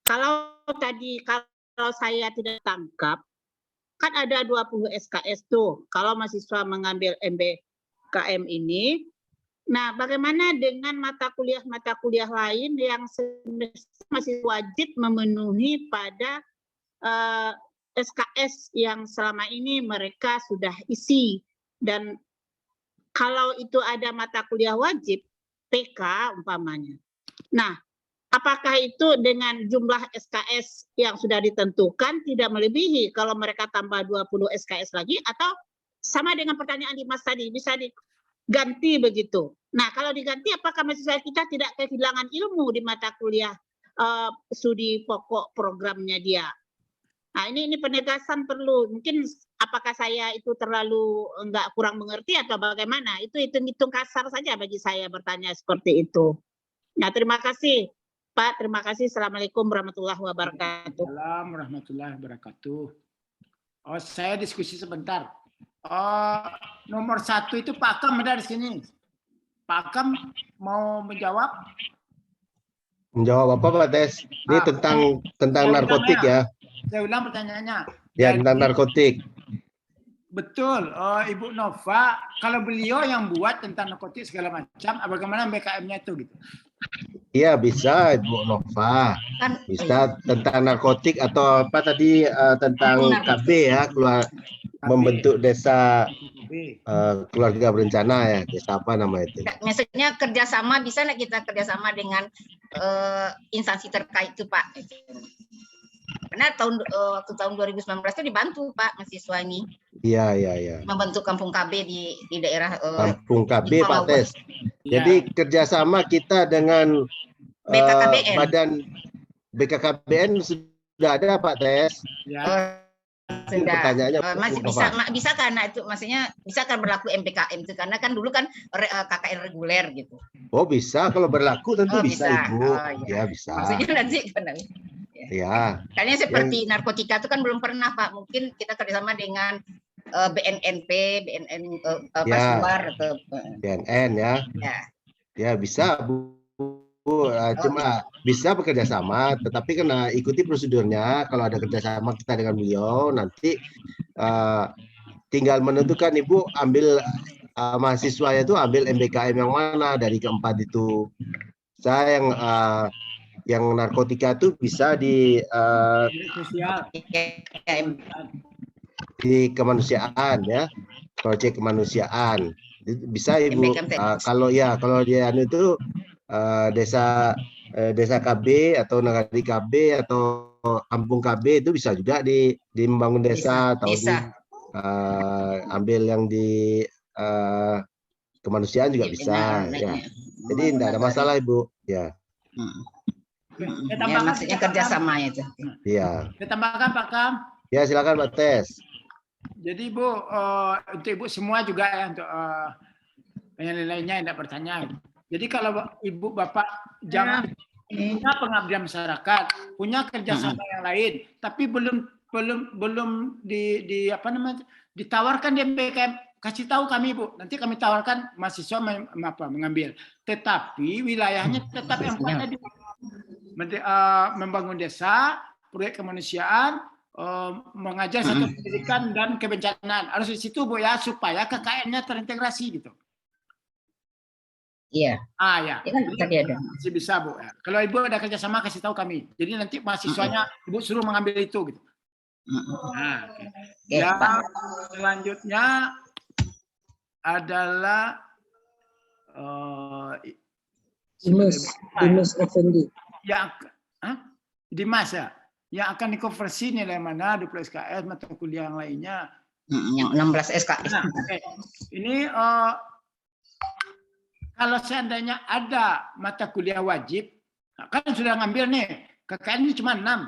[SPEAKER 8] kalau saya tidak tangkap, kan ada 20 SKS tuh kalau mahasiswa mengambil MBKM ini. Nah, bagaimana dengan mata kuliah lain yang masih wajib memenuhi pada SKS yang selama ini mereka sudah isi. Dan kalau itu ada mata kuliah wajib, PK umpamanya. Nah, apakah itu dengan jumlah SKS yang sudah ditentukan tidak melebihi kalau mereka tambah 20 SKS lagi, atau sama dengan pertanyaan Dimas tadi, bisa diganti begitu. Nah, kalau diganti apakah mahasiswa kita tidak kehilangan ilmu di mata kuliah studi pokok programnya dia? Nah, ini penegasan perlu. Mungkin apakah saya itu terlalu kurang mengerti atau bagaimana? Itu hitung-hitung kasar saja bagi saya bertanya seperti itu. Nah, terima kasih Pak. Terima kasih. Assalamualaikum warahmatullahi wabarakatuh.
[SPEAKER 3] Assalamualaikum warahmatullahi wabarakatuh. Saya diskusi sebentar. Nomor 1 itu Pak Akam ada di sini. Pak Akam mau menjawab?
[SPEAKER 9] Menjawab apa Pak Tes? Ini tentang narkotik ya.
[SPEAKER 3] Saya ulang pertanyaannya.
[SPEAKER 9] Ya, tentang narkotik.
[SPEAKER 3] Betul, Ibu Nova, kalau beliau yang buat tentang narkotik segala macam, bagaimana BKM-nya itu gitu?
[SPEAKER 9] Iya bisa Ibu Nova. Bisa tentang narkotik atau apa tadi tentang KB ya, membentuk desa keluarga berencana ya, desa apa nama itu?
[SPEAKER 6] Maksudnya kerjasama, bisa nggak kita kerjasama dengan instansi terkait itu Pak? Karena tahun 2019 itu dibantu Pak mahasiswa ini.
[SPEAKER 9] Iya.
[SPEAKER 6] Membentuk kampung KB di daerah
[SPEAKER 9] kampung KB Pak Tes. Jadi kerjasama kita dengan
[SPEAKER 6] BKKBN.
[SPEAKER 9] badan BKKBN sudah ada Pak Tes.
[SPEAKER 3] Ya.
[SPEAKER 6] Sudah.
[SPEAKER 9] Pertanyaannya
[SPEAKER 6] Masih bisa karena itu maksudnya bisa kan berlaku MPKM itu karena kan dulu kan KKN reguler gitu.
[SPEAKER 9] Oh bisa, kalau berlaku tentu bisa Ibu. Ya bisa.
[SPEAKER 6] Maksudnya nanti
[SPEAKER 9] Ya.
[SPEAKER 6] Kayaknya seperti narkotika itu kan belum pernah Pak. Mungkin kita kerjasama dengan BNNP, BNN luar atau
[SPEAKER 9] BNN ya. Ya bisa Bu. Cuma bisa bekerja sama, tetapi kena ikuti prosedurnya. Kalau ada kerjasama kita dengan beliau, nanti tinggal menentukan Ibu ambil mahasiswanya itu ambil MBKM yang mana dari keempat itu. Saya yang narkotika itu bisa di kemanusiaan ya, proyek kemanusiaan bisa Ibu. Kalau dia itu desa KB atau nagari KB atau kampung KB itu bisa juga di membangun desa atau ambil yang di kemanusiaan juga bisa ya. Jadi tidak ada masalah Ibu ya.
[SPEAKER 6] Ya, maksudnya kerjasama itu.
[SPEAKER 9] Iya.
[SPEAKER 3] Saya tambahkan Pak Kam.
[SPEAKER 9] Ya silakan Pak Tes.
[SPEAKER 3] Jadi Bu, untuk Ibu semua juga ya untuk yang lainnya yang tidak bertanya. Jadi kalau Ibu Bapak jangan punya pengabdian masyarakat, punya kerjasama yang lain, tapi belum ditawarkan di MBKM, kasih tahu kami Bu, nanti kami tawarkan mahasiswa mengambil. Tetapi wilayahnya tetap yang tadi membangun desa, proyek kemanusiaan, mengajar satu pendidikan dan kebencanaan. Harus di situ Bu ya, supaya KKN-nya terintegrasi gitu.
[SPEAKER 6] Iya.
[SPEAKER 3] Ya.
[SPEAKER 6] Kan tadi ada.
[SPEAKER 3] Masih bisa Bu. Ya. Kalau Ibu ada kerjasama kasih tahu kami. Jadi nanti mahasiswanya Ibu suruh mengambil itu gitu. Nah, yang selanjutnya adalah
[SPEAKER 10] Dimas Effendi.
[SPEAKER 3] Dimas ya, yang akan dikonversi nilai mana 20 SKS mata kuliah yang lainnya.
[SPEAKER 6] Yang 16 SKS.
[SPEAKER 3] Nah, ini kalau seandainya ada mata kuliah wajib, kan sudah ngambil nih, KKN ini cuma 6.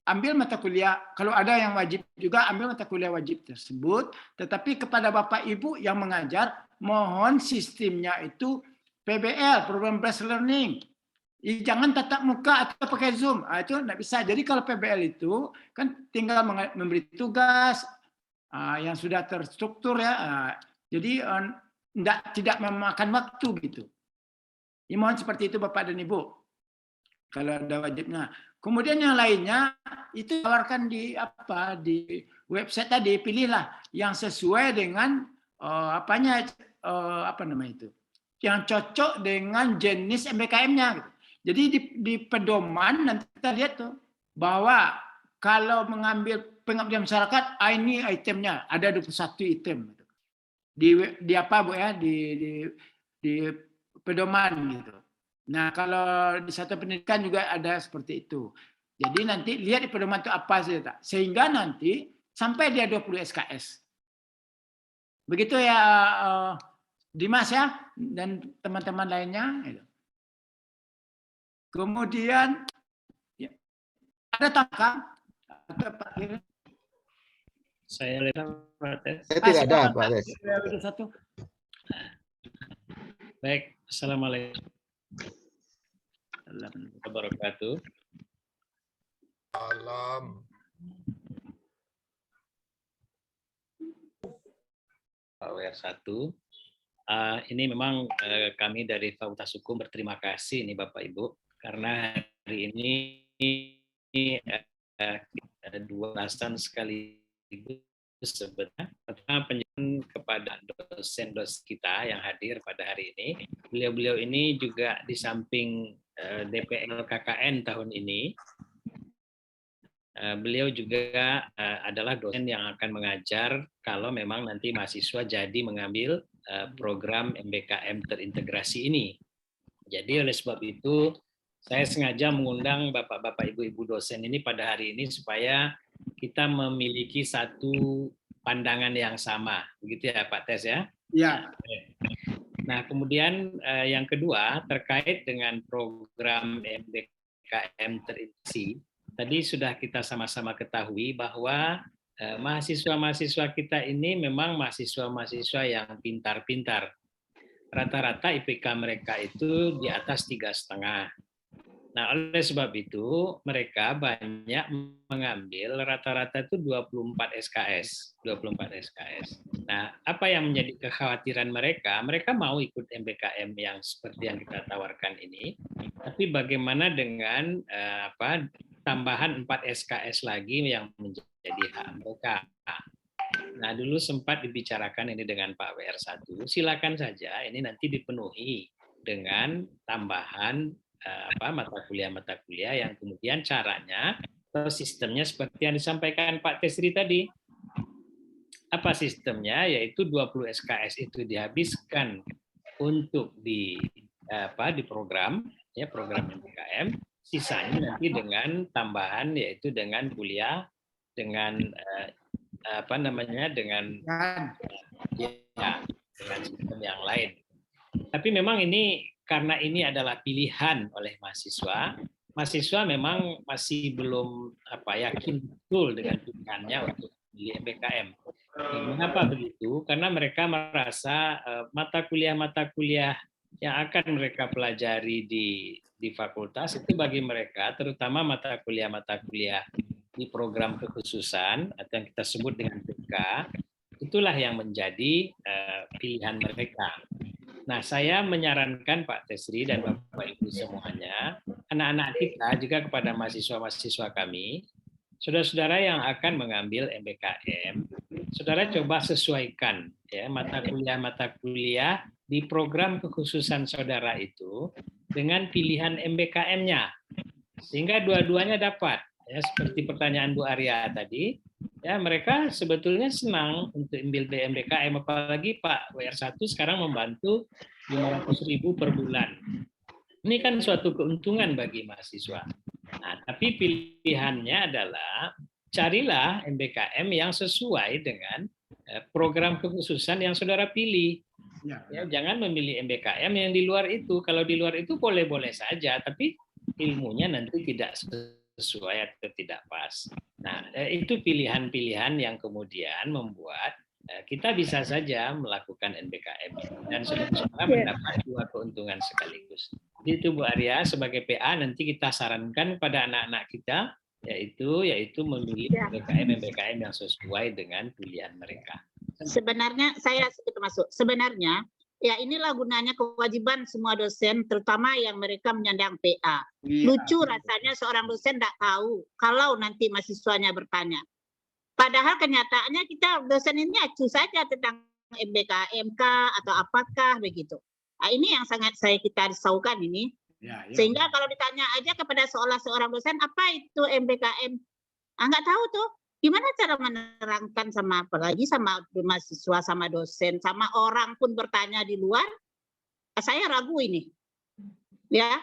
[SPEAKER 3] Ambil mata kuliah, kalau ada yang wajib juga ambil mata kuliah wajib tersebut, tetapi kepada Bapak Ibu yang mengajar, mohon sistemnya itu PBL, Program Based Learning. Jangan tatap muka atau pakai Zoom, itu tidak bisa. Jadi kalau PBL itu kan tinggal memberi tugas yang sudah terstruktur ya, jadi tidak memakan waktu gitu. Ya, mohon seperti itu Bapak dan Ibu. Kalau ada wajibnya. Kemudian yang lainnya itu tawarkan di website tadi, pilihlah yang sesuai dengan yang cocok dengan jenis MBKM-nya. Gitu. Jadi di pedoman nanti kita lihat tuh bahwa kalau mengambil pengabdian masyarakat, ini itemnya ada 21 item. Gitu. Di apa Bu ya di pedoman gitu. Nah, kalau di satu pendidikan juga ada seperti itu. Jadi nanti lihat di pedoman itu apa saja, sehingga nanti sampai dia 20 SKS. Begitu ya Dimas ya dan teman-teman lainnya. Kemudian ya, ada tangkap atau Pak Kiri?
[SPEAKER 2] Saya lihat Pak Tes.
[SPEAKER 9] Saya tidak ada Pak Tes.
[SPEAKER 2] Baik, assalamualaikum warahmatullahi wabarakatuh.
[SPEAKER 4] Salam.
[SPEAKER 2] Pak WR1. Ini memang kami dari Fakultas Hukum berterima kasih nih Bapak Ibu karena hari ini ada 2 alasan sekaligus sebenarnya. Pertama, penjelasan kepada dosen-dosen kita yang hadir pada hari ini. Beliau-beliau ini juga di samping DPL KKN tahun ini, beliau juga adalah dosen yang akan mengajar kalau memang nanti mahasiswa jadi mengambil program MBKM terintegrasi ini. Jadi oleh sebab itu, saya sengaja mengundang Bapak-Bapak, Ibu-Ibu dosen ini pada hari ini supaya kita memiliki satu pandangan yang sama, begitu ya Pak Tes ya?
[SPEAKER 3] Ya.
[SPEAKER 2] Nah kemudian yang kedua terkait dengan program MBKM terintegrasi, tadi sudah kita sama-sama ketahui bahwa mahasiswa-mahasiswa kita ini memang mahasiswa-mahasiswa yang pintar-pintar. Rata-rata IPK mereka itu di atas 3,5. Nah, oleh sebab itu mereka banyak mengambil rata-rata itu 24 SKS. Nah, apa yang menjadi kekhawatiran mereka? Mereka mau ikut MBKM yang seperti yang kita tawarkan ini, tapi bagaimana dengan tambahan 4 SKS lagi yang menjadi hak mereka. Nah, dulu sempat dibicarakan ini dengan Pak WR1. Silakan saja ini nanti dipenuhi dengan tambahan mata kuliah yang kemudian caranya atau sistemnya seperti yang disampaikan Pak Tesri tadi. Apa sistemnya? Yaitu 20 SKS itu dihabiskan untuk di program program MBKM, sisanya nanti dengan tambahan yaitu dengan kuliah dengan dengan sistem yang lain. Tapi memang ini karena ini adalah pilihan oleh mahasiswa memang masih belum yakin betul dengan pilihannya untuk memilih MBKM. Mengapa begitu? Karena mereka merasa mata kuliah yang akan mereka pelajari di fakultas itu bagi mereka, terutama mata kuliah di program kekhususan atau yang kita sebut dengan PK, itulah yang menjadi pilihan mereka. Nah, saya menyarankan Pak Tesri dan Bapak Ibu semuanya, anak-anak kita, juga kepada mahasiswa-mahasiswa kami, saudara-saudara yang akan mengambil MBKM, saudara coba sesuaikan ya mata kuliah di program kekhususan saudara itu dengan pilihan MBKM-nya, sehingga dua-duanya dapat. Ya, seperti pertanyaan Bu Arya tadi, ya mereka sebetulnya senang untuk ambil MBKM, apalagi Pak WR1 sekarang membantu 500.000 per bulan. Ini kan suatu keuntungan bagi mahasiswa. Nah, tapi pilihannya adalah carilah MBKM yang sesuai dengan program kekhususan yang saudara pilih. Ya, jangan memilih MBKM yang di luar itu. Kalau di luar itu boleh-boleh saja, tapi ilmunya nanti tidak sesuai atau tidak pas. Nah, itu pilihan-pilihan yang kemudian membuat kita bisa saja melakukan MBKM dan saudara mendapat dua keuntungan sekaligus. Itu Bu Arya, sebagai PA nanti kita sarankan pada anak-anak kita yaitu memilih MBKM yang sesuai dengan pilihan mereka.
[SPEAKER 8] Sebenarnya saya sedikit masuk. Sebenarnya ya inilah gunanya kewajiban semua dosen, terutama yang mereka menyandang PA. Lucu rasanya seorang dosen tidak tahu kalau nanti mahasiswanya bertanya. Padahal kenyataannya kita dosen ini acuh saja tentang MBKM atau apakah begitu. Nah, ini yang sangat kita risaukan ini. Sehingga kalau ditanya aja kepada seorang dosen apa itu MBKM, nggak tahu tuh. Gimana cara menerangkan sama apalagi sama mahasiswa, sama dosen, sama orang pun bertanya di luar? Saya ragu ini. Ya,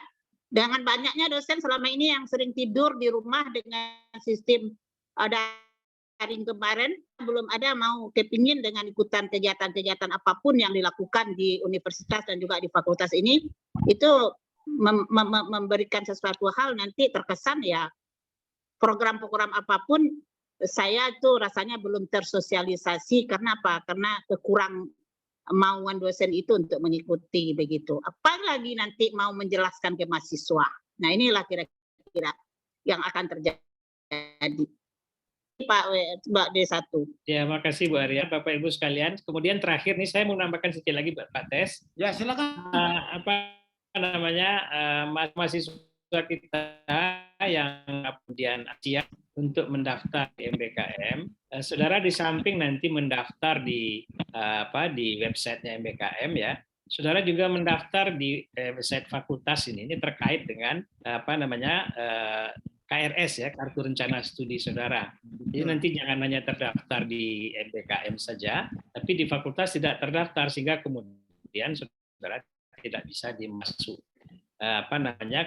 [SPEAKER 8] dengan banyaknya dosen selama ini yang sering tidur di rumah dengan sistem daring kemarin, belum ada mau kepingin dengan ikutan kegiatan-kegiatan apapun yang dilakukan di universitas dan juga di fakultas ini, itu memberikan sesuatu hal nanti terkesan ya program-program apapun saya itu rasanya belum tersosialisasi. Karena apa? Karena kekurang mauan dosen itu untuk mengikuti begitu. Apalagi nanti mau menjelaskan ke mahasiswa. Nah, inilah kira-kira yang akan terjadi. Pak D1.
[SPEAKER 2] Ya, makasih Bu Arya, Bapak Ibu sekalian. Kemudian terakhir nih saya mau menambahkan sedikit lagi Pak Tes.
[SPEAKER 3] Ya, silakan.
[SPEAKER 2] Mahasiswa kita yang kemudian siap untuk mendaftar di MBKM, saudara di samping nanti mendaftar di websitenya MBKM ya, saudara juga mendaftar di website fakultas ini terkait dengan KRS ya, kartu rencana studi saudara. Jadi nanti jangan hanya terdaftar di MBKM saja, tapi di fakultas tidak terdaftar sehingga kemudian saudara tidak bisa dimasuk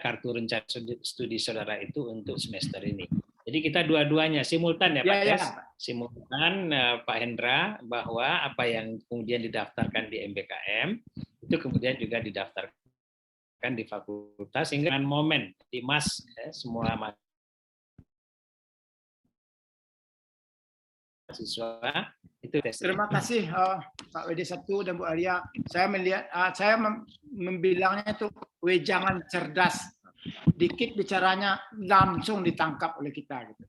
[SPEAKER 2] kartu rencana studi saudara itu untuk semester ini. Jadi kita dua-duanya simultan ya Pak Tes, simultan Pak Hendra, bahwa apa yang kemudian didaftarkan di MBKM itu kemudian juga didaftarkan di fakultas sehingga dengan momen di semua mahasiswa itu tes.
[SPEAKER 3] Terima kasih Pak WD1 dan Bu Arya. Saya melihat, saya membilangnya itu wejangan cerdas. Dikit bicaranya langsung ditangkap oleh kita. Gitu.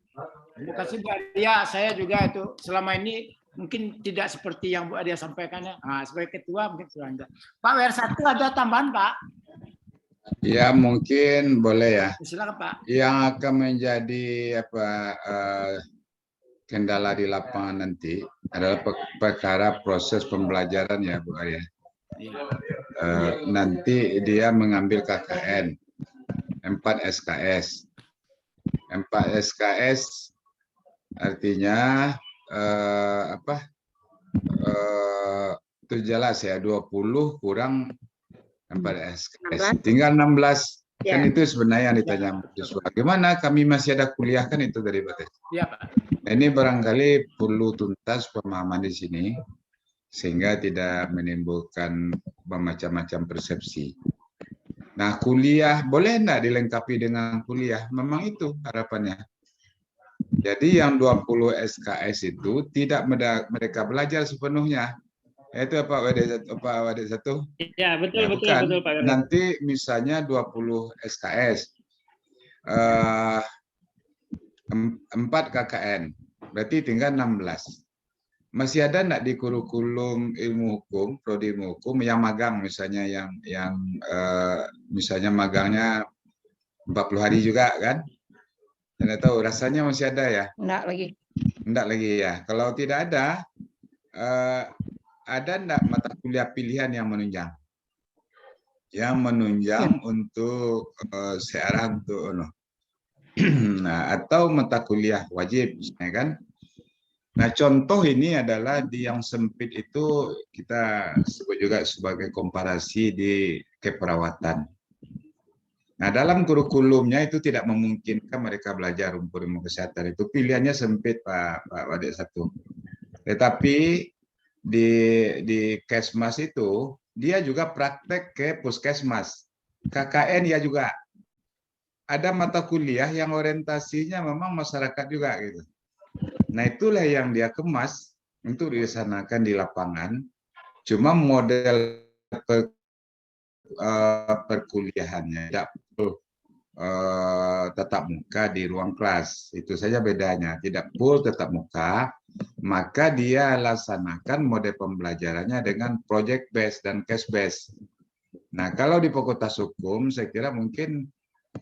[SPEAKER 3] Terima kasih Bu Arya. Saya juga itu selama ini mungkin tidak seperti yang Bu Arya sampaikan ya. Sebagai ketua mungkin sudah. Pak WR1 ada tambahan Pak?
[SPEAKER 1] Ya mungkin boleh ya.
[SPEAKER 3] Silakan Pak.
[SPEAKER 1] Yang akan menjadi kendala di lapangan nanti adalah perkara proses pembelajaran ya Bu Arya. Nanti dia mengambil KKN 4 SKS. 4 SKS artinya itu jelas ya, 20 kurang 4 SKS. Tinggal 16. Kan itu sebenarnya yang ditanya mahasiswa. Bagaimana kami masih ada kuliah kan itu dari batas.
[SPEAKER 3] Iya, Pak.
[SPEAKER 1] Nah, ini barangkali perlu tuntas pemahaman di sini sehingga tidak menimbulkan macam-macam persepsi. Nah, kuliah boleh enggak dilengkapi dengan kuliah? Memang itu harapannya. Jadi yang 20 SKS itu tidak mereka belajar sepenuhnya. Itu Pak WD1.
[SPEAKER 2] Ya, betul,
[SPEAKER 1] ya,
[SPEAKER 2] betul, betul Pak.
[SPEAKER 1] Nanti misalnya 20 SKS, 4 KKN, berarti tinggal 16. Masih ada enggak di kurikulum ilmu hukum, prodi ilmu hukum yang magang misalnya yang misalnya magangnya 40 hari juga kan? Tidak tahu rasanya masih ada ya?
[SPEAKER 6] Enggak lagi.
[SPEAKER 1] Enggak lagi ya. Kalau tidak ada enggak mata kuliah pilihan yang menunjang? Yang menunjang untuk searah untuk nah, atau mata kuliah wajib, misalnya kan? Nah, contoh ini adalah di yang sempit itu kita sebut juga sebagai komparasi di keperawatan. Nah, dalam kurikulumnya itu tidak memungkinkan mereka belajar rumput ilmu kesehatan. Itu pilihannya sempit, Pak Wadik satu. Tetapi di Kesmas itu dia juga praktek ke puskesmas. KKN ya juga. Ada mata kuliah yang orientasinya memang masyarakat juga gitu. Nah, itulah yang dia kemas untuk dilaksanakan di lapangan. Cuma model perkuliahannya tidak perlu tatap muka di ruang kelas. Itu saja bedanya. Tidak full tatap muka, maka dia laksanakan model pembelajarannya dengan project based dan case based. Nah, kalau di Fakultas Hukum, saya kira mungkin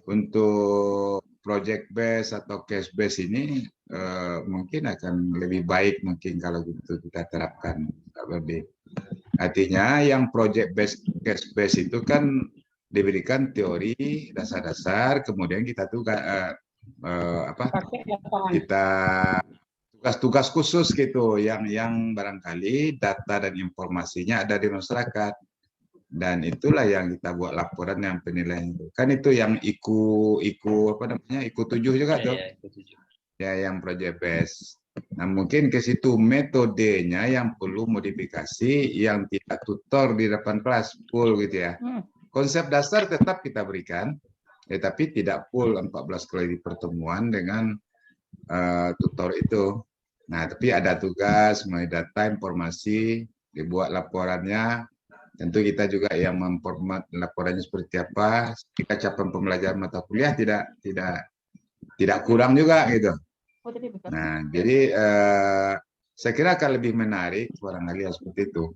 [SPEAKER 1] untuk project base atau case base ini mungkin akan lebih baik mungkin kalau gitu kita terapkan. Artinya yang project base, case base itu kan diberikan teori dasar-dasar, kemudian kita kita tugas-tugas khusus gitu yang barangkali data dan informasinya ada di masyarakat. Dan itulah yang kita buat laporan yang penilaian itu. Kan itu yang IKU apa namanya? IKU 7 juga tuh. Ya, yang project base. Nah, mungkin ke situ metodenya yang perlu modifikasi, yang tidak tutor di depan kelas full gitu ya. Konsep dasar tetap kita berikan, tetapi tidak full 14 kali di pertemuan dengan tutor itu. Nah, tapi ada tugas, mulai data, informasi, dibuat laporannya. Tentu kita juga yang memformat laporannya seperti apa, kita capaian pembelajaran mata kuliah tidak kurang juga gitu. Nah, jadi saya kira akan lebih menarik barangkali seperti itu.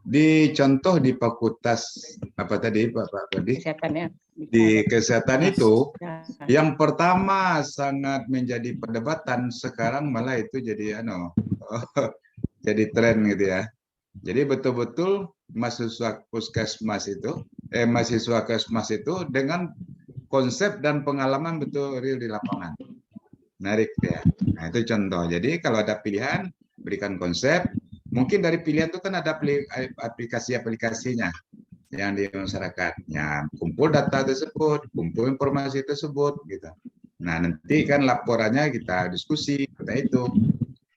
[SPEAKER 1] Di contoh di fakultas apa tadi Pak Fadi? Kesehatan ya. Di kesehatan itu yang pertama sangat menjadi perdebatan, sekarang malah itu jadi jadi tren gitu ya. Jadi betul-betul mahasiswa puskesmas itu, mahasiswa kesmas itu dengan konsep dan pengalaman betul real di lapangan. Menarik ya. Nah, itu contoh. Jadi kalau ada pilihan, berikan konsep. Mungkin dari pilihan itu kan ada aplikasi-aplikasinya yang di masyarakatnya. Kumpul data tersebut, kumpul informasi tersebut, gitu. Nah, nanti kan laporannya kita diskusi, kita itu.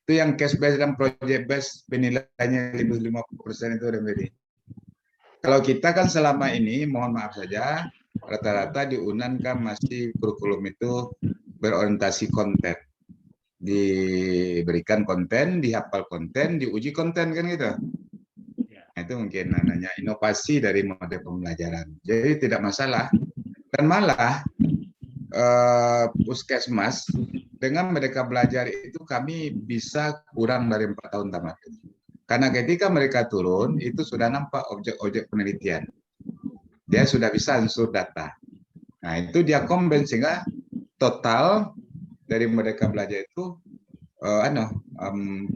[SPEAKER 1] Itu yang case based dan project based penilaiannya lebih 50% itu remedi. Kalau kita kan selama ini, mohon maaf saja, rata-rata di UNAN kan masih kurikulum itu berorientasi konten. Diberikan konten, dihafal konten, diuji konten kan gitu. Nah, itu mungkin namanya inovasi dari model pembelajaran. Jadi tidak masalah. Dan malah puskesmas dengan mereka belajar itu kami bisa kurang dari 4 tahun tamat. Karena ketika mereka turun itu sudah nampak objek-objek penelitian. Dia sudah bisa unsur data. Nah, itu dia combine sehingga total dari mereka belajar itu 20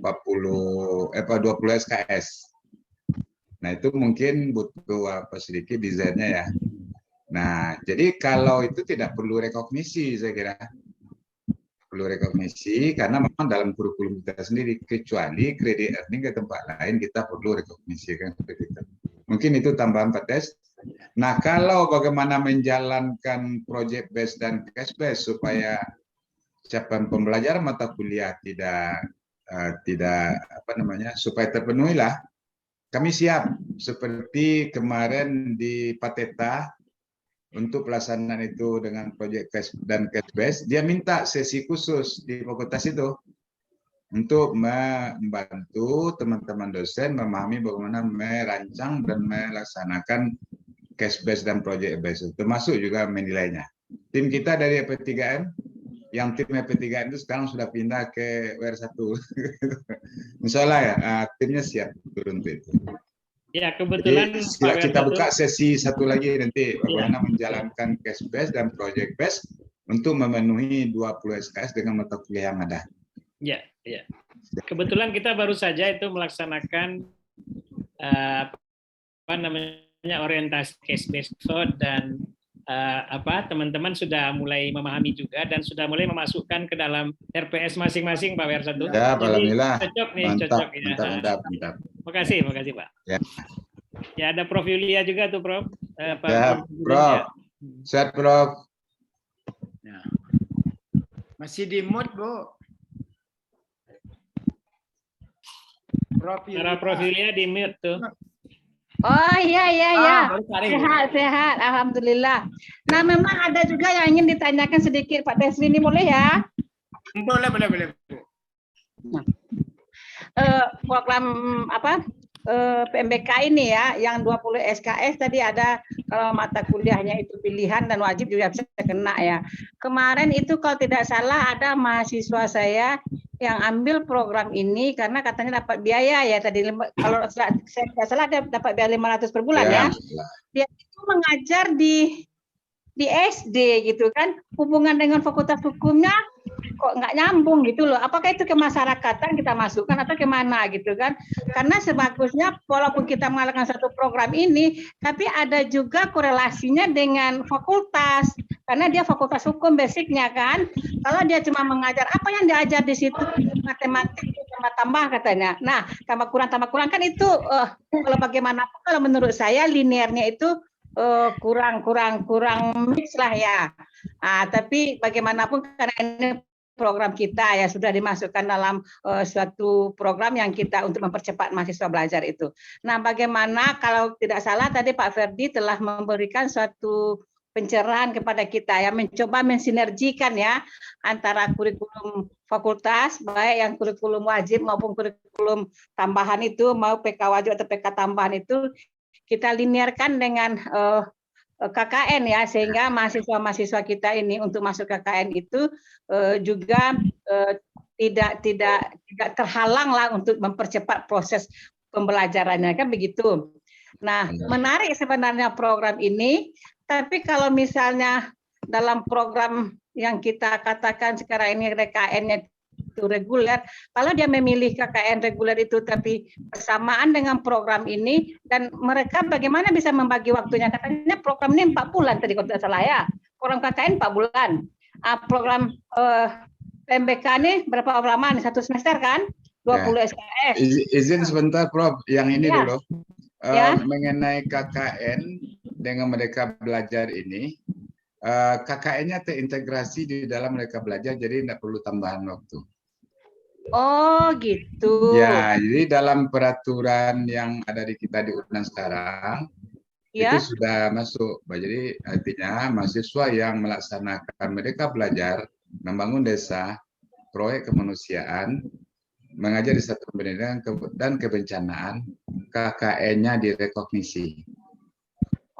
[SPEAKER 1] SKS. Nah, itu mungkin butuh sedikit desainnya ya. Nah, jadi kalau itu tidak perlu rekognisi, saya kira. Perlu rekognisi, karena memang dalam kurikulum kita sendiri, kecuali credit earning ke tempat lain, kita perlu rekognisi. Kan? Mungkin itu tambahan Pak Tes. Nah, kalau bagaimana menjalankan project based dan case based supaya capaian pembelajaran mata kuliah supaya terpenuhi lah, kami siap seperti kemarin di Pateta untuk pelaksanaan itu dengan project case dan case based. Dia minta sesi khusus di fakultas itu untuk membantu teman-teman dosen memahami bagaimana merancang dan melaksanakan case based dan project based, termasuk juga menilainya. Tim kita dari EP3M, yang tim EP3M itu sekarang sudah pindah ke WR1. Insya Allah ya, timnya siap turun itu.
[SPEAKER 2] Ya, kebetulan
[SPEAKER 1] Jadi
[SPEAKER 2] Pak
[SPEAKER 1] kita
[SPEAKER 2] Wiarto,
[SPEAKER 1] buka sesi satu lagi nanti bagaimana menjalankan cash based dan project based untuk memenuhi 20 SKS dengan mata kuliah yang ada.
[SPEAKER 2] ya, ya. Kebetulan kita baru saja itu melaksanakan apa namanya orientasi cash based method dan teman-teman sudah mulai memahami juga dan sudah mulai memasukkan ke dalam RPS masing-masing Pak Wiarto.
[SPEAKER 1] Ya, alhamdulillah.
[SPEAKER 2] Cocok nih,
[SPEAKER 1] Mantap,
[SPEAKER 2] cocok ya.
[SPEAKER 1] mantap.
[SPEAKER 2] Makasih Pak.
[SPEAKER 1] Ya.
[SPEAKER 2] Ya, ada Prof Yulia juga tuh Prof.
[SPEAKER 1] Ya, Prof. Sehat Prof.
[SPEAKER 3] Ya. Masih di mood, Bu.
[SPEAKER 2] Prof Yulia di mute tuh.
[SPEAKER 8] Oh iya.
[SPEAKER 3] baru tarik.
[SPEAKER 8] Sehat, alhamdulillah. Nah, memang ada juga yang ingin ditanyakan sedikit Pak Desri, ini boleh ya?
[SPEAKER 3] Boleh.
[SPEAKER 8] Program PMBK ini ya, yang 20 SKS tadi ada, kalau mata kuliahnya itu pilihan dan wajib juga bisa kena ya. Kemarin itu kalau tidak salah ada mahasiswa saya yang ambil program ini karena katanya dapat biaya ya tadi, kalau saya tidak salah dia dapat biaya 500 per bulan ya. Dia itu mengajar di SD gitu kan, hubungan dengan fakultas hukumnya kok nggak nyambung gitu loh. Apakah itu kemasyarakatan kita masukkan atau kemana gitu kan? Karena sebagusnya walaupun kita mengadakan satu program ini, tapi ada juga korelasinya dengan fakultas. Karena dia fakultas hukum basicnya kan. Kalau dia cuma mengajar apa yang diajar di situ, matematik tambah katanya. Nah, tambah kurang kan itu kalau bagaimanapun kalau menurut saya linearnya itu kurang mix lah ya. Tapi bagaimanapun karena ini program kita ya sudah dimasukkan dalam suatu program yang kita untuk mempercepat mahasiswa belajar itu. Nah, bagaimana kalau tidak salah tadi Pak Ferdi telah memberikan suatu pencerahan kepada kita ya, mencoba mensinergikan ya antara kurikulum fakultas baik yang kurikulum wajib maupun kurikulum tambahan itu, mau PK wajib atau PK tambahan itu kita linearkan dengan KKN ya, sehingga mahasiswa-mahasiswa kita ini untuk masuk KKN itu juga tidak terhalang lah untuk mempercepat proses pembelajarannya kan begitu. Nah, menarik sebenarnya program ini, tapi kalau misalnya dalam program yang kita katakan sekarang ini KKN-nya itu reguler, kalau dia memilih KKN reguler itu tapi bersamaan dengan program ini, dan mereka bagaimana bisa membagi waktunya? Katanya program ini 4 bulan tadi kalau tidak salah ya, program KKN 4 bulan, program PMBK ini berapa lama nih, 1 semester kan, 20 SKS.
[SPEAKER 1] Izin sebentar Prof, yang ini
[SPEAKER 8] ya.
[SPEAKER 1] dulu mengenai KKN dengan mereka belajar ini, KKN-nya terintegrasi di dalam mereka belajar, jadi tidak perlu tambahan waktu.
[SPEAKER 8] Oh gitu.
[SPEAKER 1] Ya, jadi dalam peraturan yang ada di kita di UNAN sekarang itu sudah masuk. Jadi artinya mahasiswa yang melaksanakan mereka belajar membangun desa, proyek kemanusiaan, mengajar di satu pendidikan dan kebencanaan, KKN-nya direkognisi.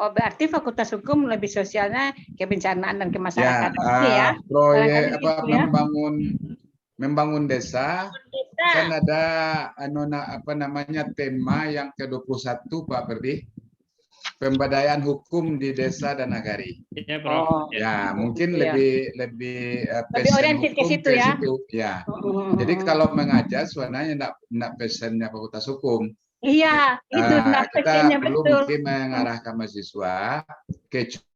[SPEAKER 8] Oh, berarti Fakultas Hukum lebih sosialnya kebencanaan dan kemasyarakatan ya.
[SPEAKER 1] Proyek membangun desa. Kan ada tema yang ke-21 Pak Ferdi. Pemberdayaan hukum di desa dan nagari.
[SPEAKER 2] Ya, Prof.
[SPEAKER 1] Ya, mungkin lebih
[SPEAKER 8] oriented ke situ ya.
[SPEAKER 1] Ya. Jadi kalau mengajar sebenarnya enggak pesannya Fakultas Hukum.
[SPEAKER 8] Iya, itu
[SPEAKER 1] kita perlu mungkin mengarahkan mahasiswa kecuali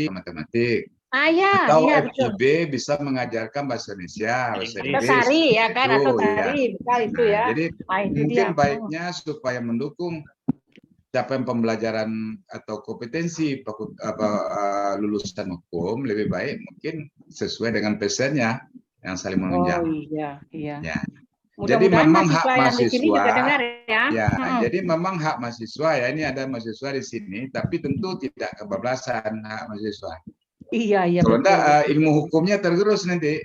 [SPEAKER 1] matematik. Atau FIB bisa mengajarkan bahasa Indonesia, bahasa Inggris.
[SPEAKER 8] Tari ya kan, atau tari, itu ya.
[SPEAKER 1] Jadi mungkin baiknya supaya mendukung capaian pembelajaran atau kompetensi lulusan hukum, lebih baik mungkin sesuai dengan pesannya yang saling menunjang.
[SPEAKER 8] Oh iya.
[SPEAKER 1] Ya. Jadi memang hak mahasiswa, jadi memang hak mahasiswa ya, ini ada mahasiswa di sini, tapi tentu tidak kebablasan hak mahasiswa.
[SPEAKER 8] Iya.
[SPEAKER 1] Kalau enggak ilmu hukumnya tergerus nanti,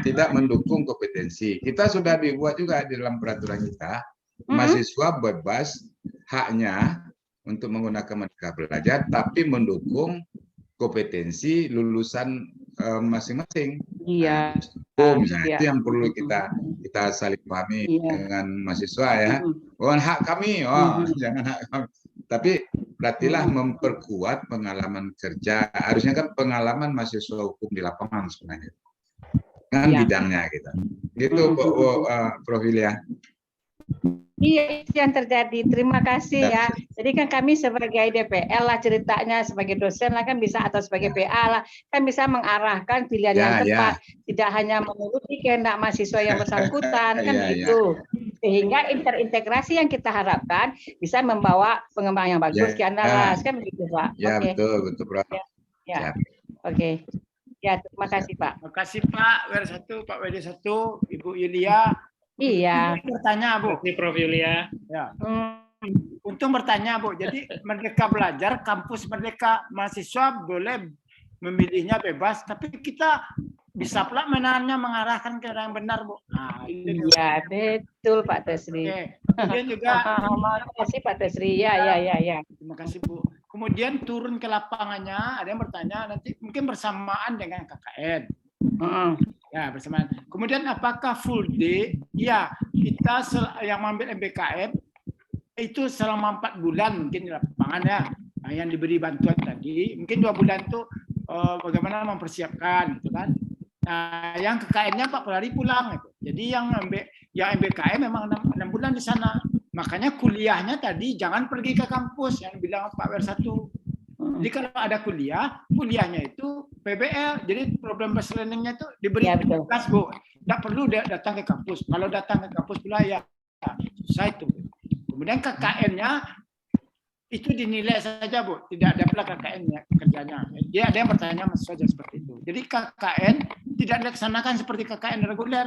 [SPEAKER 1] tidak mendukung kompetensi. Kita sudah dibuat juga di dalam peraturan kita, mahasiswa bebas haknya untuk menggunakan merdeka belajar, tapi mendukung kompetensi lulusan masing-masing.
[SPEAKER 10] Iya.
[SPEAKER 1] Misalnya itu yang perlu kita saling pahami dengan mahasiswa ya. Oh, hak kami, jangan hak kami. Tapi berartilah memperkuat pengalaman kerja. Harusnya kan pengalaman mahasiswa hukum di lapangan sebenarnya. Dengan bidangnya gitu. Gitu Prof. Ilya.
[SPEAKER 10] Iya, itu yang terjadi. Terima kasih ya. Jadi kan kami sebagai DPL lah ceritanya, sebagai dosen lah kan bisa, atau sebagai PA lah kan bisa mengarahkan pilihan yang tepat. Tidak hanya menuruti kehendak mahasiswa yang bersangkutan kan itu. Sehingga interintegrasi yang kita harapkan bisa membawa pengembangan yang bagus ke Andalas kan begitu Pak.
[SPEAKER 1] Ya betul Prof.
[SPEAKER 10] Ya. Oke. Ya, terima kasih Pak.
[SPEAKER 3] Terima kasih Pak WR1, Pak WD1, Ibu Yulia.
[SPEAKER 10] Iya.
[SPEAKER 3] Bertanya Bu.
[SPEAKER 2] Terima kasih Prof. Yulia.
[SPEAKER 3] Ya. Untung bertanya Bu. Jadi Merdeka Belajar, kampus Merdeka, mahasiswa boleh memilihnya bebas, tapi kita bisa pula menahannya, mengarahkan ke yang benar Bu. Nah,
[SPEAKER 10] iya betul Pak Tesri.
[SPEAKER 3] Kemudian juga
[SPEAKER 10] terima kasih Pak Tesri. Ya.
[SPEAKER 3] Terima kasih Bu. Kemudian turun ke lapangannya, ada yang bertanya nanti mungkin bersamaan dengan KKN. Ya, bersamaan. Kemudian apakah full day? Ya, kita yang mengambil MBKM itu selama 4 bulan mungkin di lapangan ya. Nah, yang diberi bantuan tadi, mungkin 2 bulan itu bagaimana mempersiapkan gitu kan. Nah, yang KKN-nya 40 hari pulang gitu. Jadi yang MBKM memang 6 bulan di sana. Makanya kuliahnya tadi jangan pergi ke kampus yang bilang Pak WR1. Jadi kalau ada kuliahnya itu PBL. Jadi problem based learning-nya itu diberi tugas Bu. Tidak perlu dia datang ke kampus. Kalau datang ke kampus pula ya susah itu. Kemudian KKN-nya itu dinilai saja Bu. Tidak ada pula KKN-nya kerjanya. Dia ada yang bertanya saja seperti itu. Jadi KKN tidak dilaksanakan seperti KKN reguler.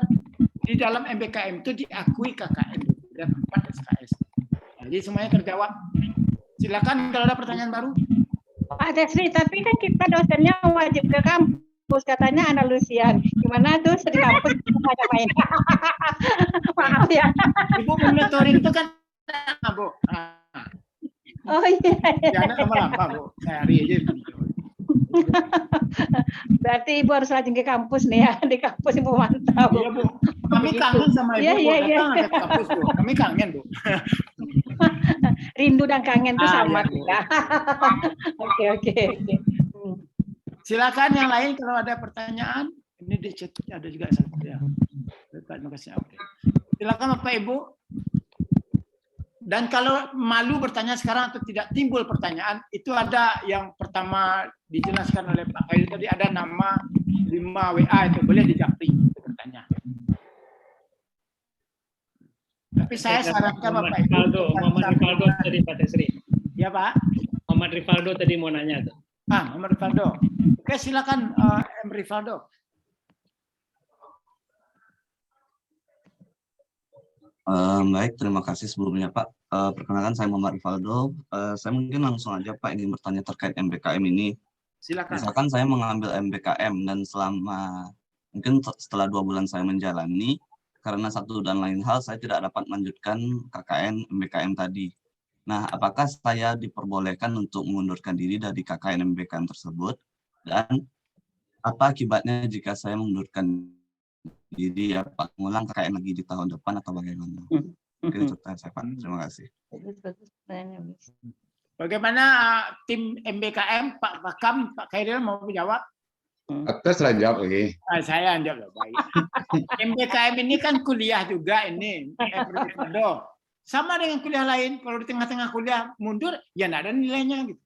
[SPEAKER 3] Di dalam MBKM itu diakui KKN dan 4 SKS. Jadi semuanya terjawab. Silakan kalau ada pertanyaan baru.
[SPEAKER 10] Pak Tesri, tapi kan kita dosennya wajib ke kampus, katanya Andalusian. Gimana tuh di kampus ada main? Maaf ya.
[SPEAKER 3] Ibu monitoring itu kan, Bu.
[SPEAKER 10] Oh iya.
[SPEAKER 3] Jangan lama-lama Bu. Sehari aja.
[SPEAKER 10] Berarti Ibu harus rajin ke kampus nih ya. Di kampus Ibu mantap.
[SPEAKER 3] Iya Bu. Kami kangen sama Ibu.
[SPEAKER 10] Iya.
[SPEAKER 3] Datang ke kampus Bu. Kami kangen Bu.
[SPEAKER 10] Rindu dan kangen itu sama ya. Oke.
[SPEAKER 3] Silakan yang lain kalau ada pertanyaan. Ini di chat ada juga satu ya. Terima kasih. Oke. Silakan Bapak Ibu. Dan kalau malu bertanya sekarang atau tidak timbul pertanyaan, itu ada yang pertama dijelaskan oleh Pak Khairil tadi, ada nama 5 WA itu boleh dijapri itu bertanya. Tapi saya sarankan Bapak Ibu.
[SPEAKER 2] Muhammad Rivaldo tadi Pak Tesri.
[SPEAKER 3] Ya Pak.
[SPEAKER 2] Muhammad Rivaldo tadi mau nanya tuh.
[SPEAKER 3] Muhammad Rivaldo. Oke silakan M. Rivaldo.
[SPEAKER 11] Baik, terima kasih sebelumnya Pak. Perkenalkan saya Muhammad Rivaldo. Saya mungkin langsung aja Pak ingin bertanya terkait MBKM ini.
[SPEAKER 3] Silakan.
[SPEAKER 11] Misalkan saya mengambil MBKM dan selama mungkin setelah 2 bulan saya menjalani, karena satu dan lain hal saya tidak dapat melanjutkan KKN MBKM tadi. Nah, apakah saya diperbolehkan untuk mengundurkan diri dari KKN MBKM tersebut? Dan apa akibatnya jika saya mengundurkan diri ya Pak, mengulang KKN lagi di tahun depan atau bagaimana? Mungkin itu saya Pak. Terima kasih.
[SPEAKER 3] Bagaimana tim MBKM Pak Pakam, Pak Khairil mau menjawab?
[SPEAKER 1] Atas lah jawab lagi.
[SPEAKER 3] Saya jawab baik. MBKM ini kan kuliah juga ini. Sama dengan kuliah lain. Kalau di tengah-tengah kuliah mundur, ya tidak ada nilainya gitu.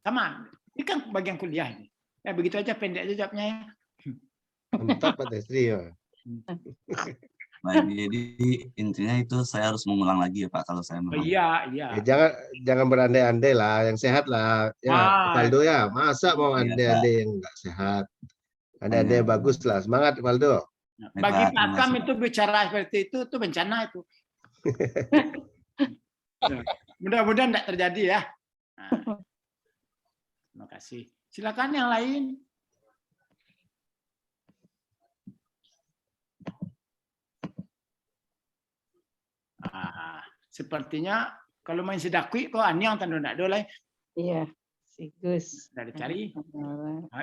[SPEAKER 3] Sama. Ini kan bagian kuliah ini. Ya begitu aja, pendek aja jawabnya ya.
[SPEAKER 9] Mantap Pak Tesri ya.
[SPEAKER 11] Baik, jadi intinya itu saya harus mengulang lagi ya Pak kalau saya mau.
[SPEAKER 3] Iya.
[SPEAKER 9] Jangan berandai-andai lah, yang sehat lah. Ya, Valdo ya, masa mau andai-andai yang nggak sehat. Andai-andai yang bagus lah. Semangat Valdo.
[SPEAKER 3] Bagi Pak Kam itu bicara seperti itu bencana itu. Mudah-mudahan tidak terjadi ya. Terima kasih. Silakan yang lain. Sepertinya kalau main sedakui kok anjing tanda nak dolai.
[SPEAKER 10] Iya. Sigus.
[SPEAKER 3] Sudah dicari.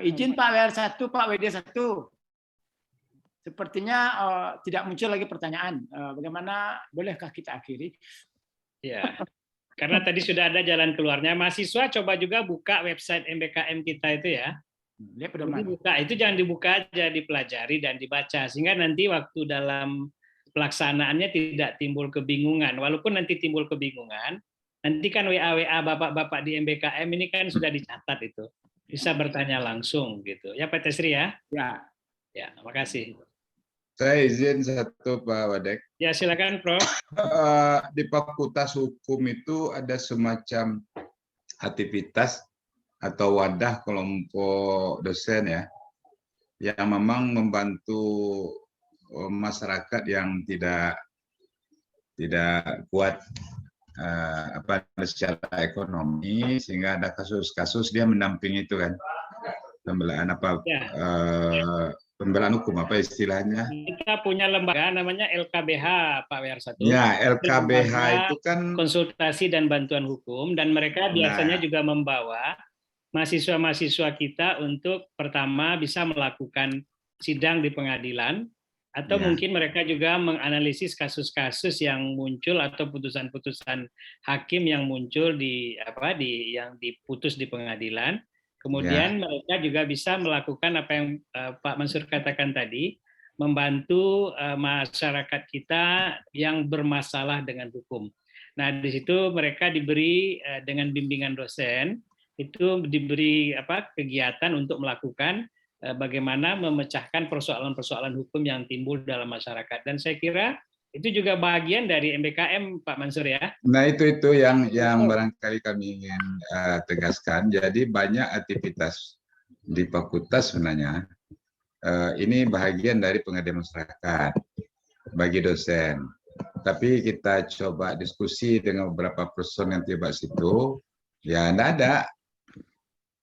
[SPEAKER 3] Izin Pak WR1, Pak WD1. Sepertinya tidak muncul lagi pertanyaan. Bagaimana, bolehkah kita akhiri?
[SPEAKER 2] Ya, karena tadi sudah ada jalan keluarnya. Mahasiswa coba juga buka website MBKM kita itu ya.
[SPEAKER 3] Lihat
[SPEAKER 2] Dibuka, itu jangan dibuka aja, dipelajari dan dibaca. Sehingga nanti waktu dalam pelaksanaannya tidak timbul kebingungan. Walaupun nanti timbul kebingungan, nanti kan WA bapak-bapak di MBKM ini kan sudah dicatat itu. Bisa bertanya langsung gitu. Ya Pak Tesri ya?
[SPEAKER 3] Ya.
[SPEAKER 2] Ya, makasih.
[SPEAKER 1] Saya izin satu Pak Wadek.
[SPEAKER 2] Ya silakan Prof.
[SPEAKER 1] Di Fakultas Hukum itu ada semacam aktivitas atau wadah kelompok dosen ya, yang memang membantu masyarakat yang tidak kuat secara ekonomi, sehingga ada kasus-kasus dia mendampingi itu kan, pembelaan pembelaan hukum apa istilahnya?
[SPEAKER 2] Kita punya lembaga namanya LKBH Pak WR1.
[SPEAKER 1] Ya, LKBH itu kan
[SPEAKER 2] konsultasi dan bantuan hukum, dan mereka biasanya juga membawa mahasiswa-mahasiswa kita untuk pertama bisa melakukan sidang di pengadilan, atau mungkin mereka juga menganalisis kasus-kasus yang muncul atau putusan-putusan hakim yang muncul yang diputus di pengadilan. Kemudian mereka juga bisa melakukan apa yang Pak Mansur katakan tadi, membantu masyarakat kita yang bermasalah dengan hukum. Nah, di situ mereka diberi dengan bimbingan dosen, itu diberi kegiatan untuk melakukan bagaimana memecahkan persoalan-persoalan hukum yang timbul dalam masyarakat. Dan saya kira itu juga bagian dari MBKM Pak Mansur ya.
[SPEAKER 1] Nah itu yang barangkali kami ingin tegaskan. Jadi banyak aktivitas di fakultas sebenarnya ini bagian dari pengabdian masyarakat bagi dosen. Tapi kita coba diskusi dengan beberapa person yang tiba situ, ya enggak ada.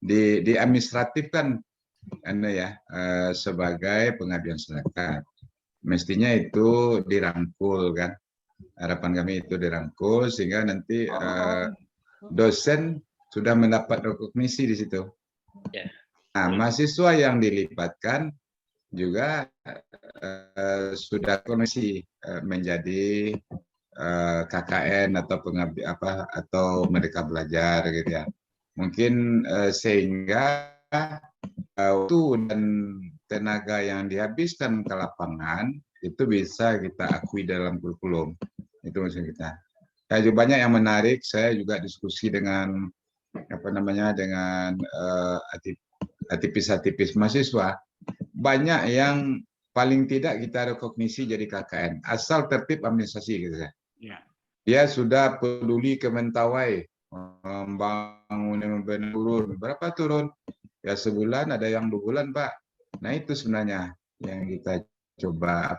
[SPEAKER 1] Di administratif kan sebagai pengabdian masyarakat. Mestinya itu dirangkul kan, harapan kami itu dirangkul sehingga nanti dosen sudah mendapat rekognisi di situ. Nah, mahasiswa yang dilibatkan juga sudah koneksi menjadi KKN atau pengabdi atau mereka belajar gitu ya. Mungkin sehingga waktu dan tenaga yang dihabiskan ke lapangan itu bisa kita akui dalam kurikulum. Itu maksud kita. Ya, juga banyak yang menarik. Saya juga diskusi dengan dengan aktivis mahasiswa. Banyak yang paling tidak kita rekognisi jadi KKN, asal tertib administrasi gitu ya. Dia sudah peduli ke Mentawai, membangun turun. Berapa turun? Ya sebulan, ada yang 2 bulan Pak. Nah itu sebenarnya yang kita coba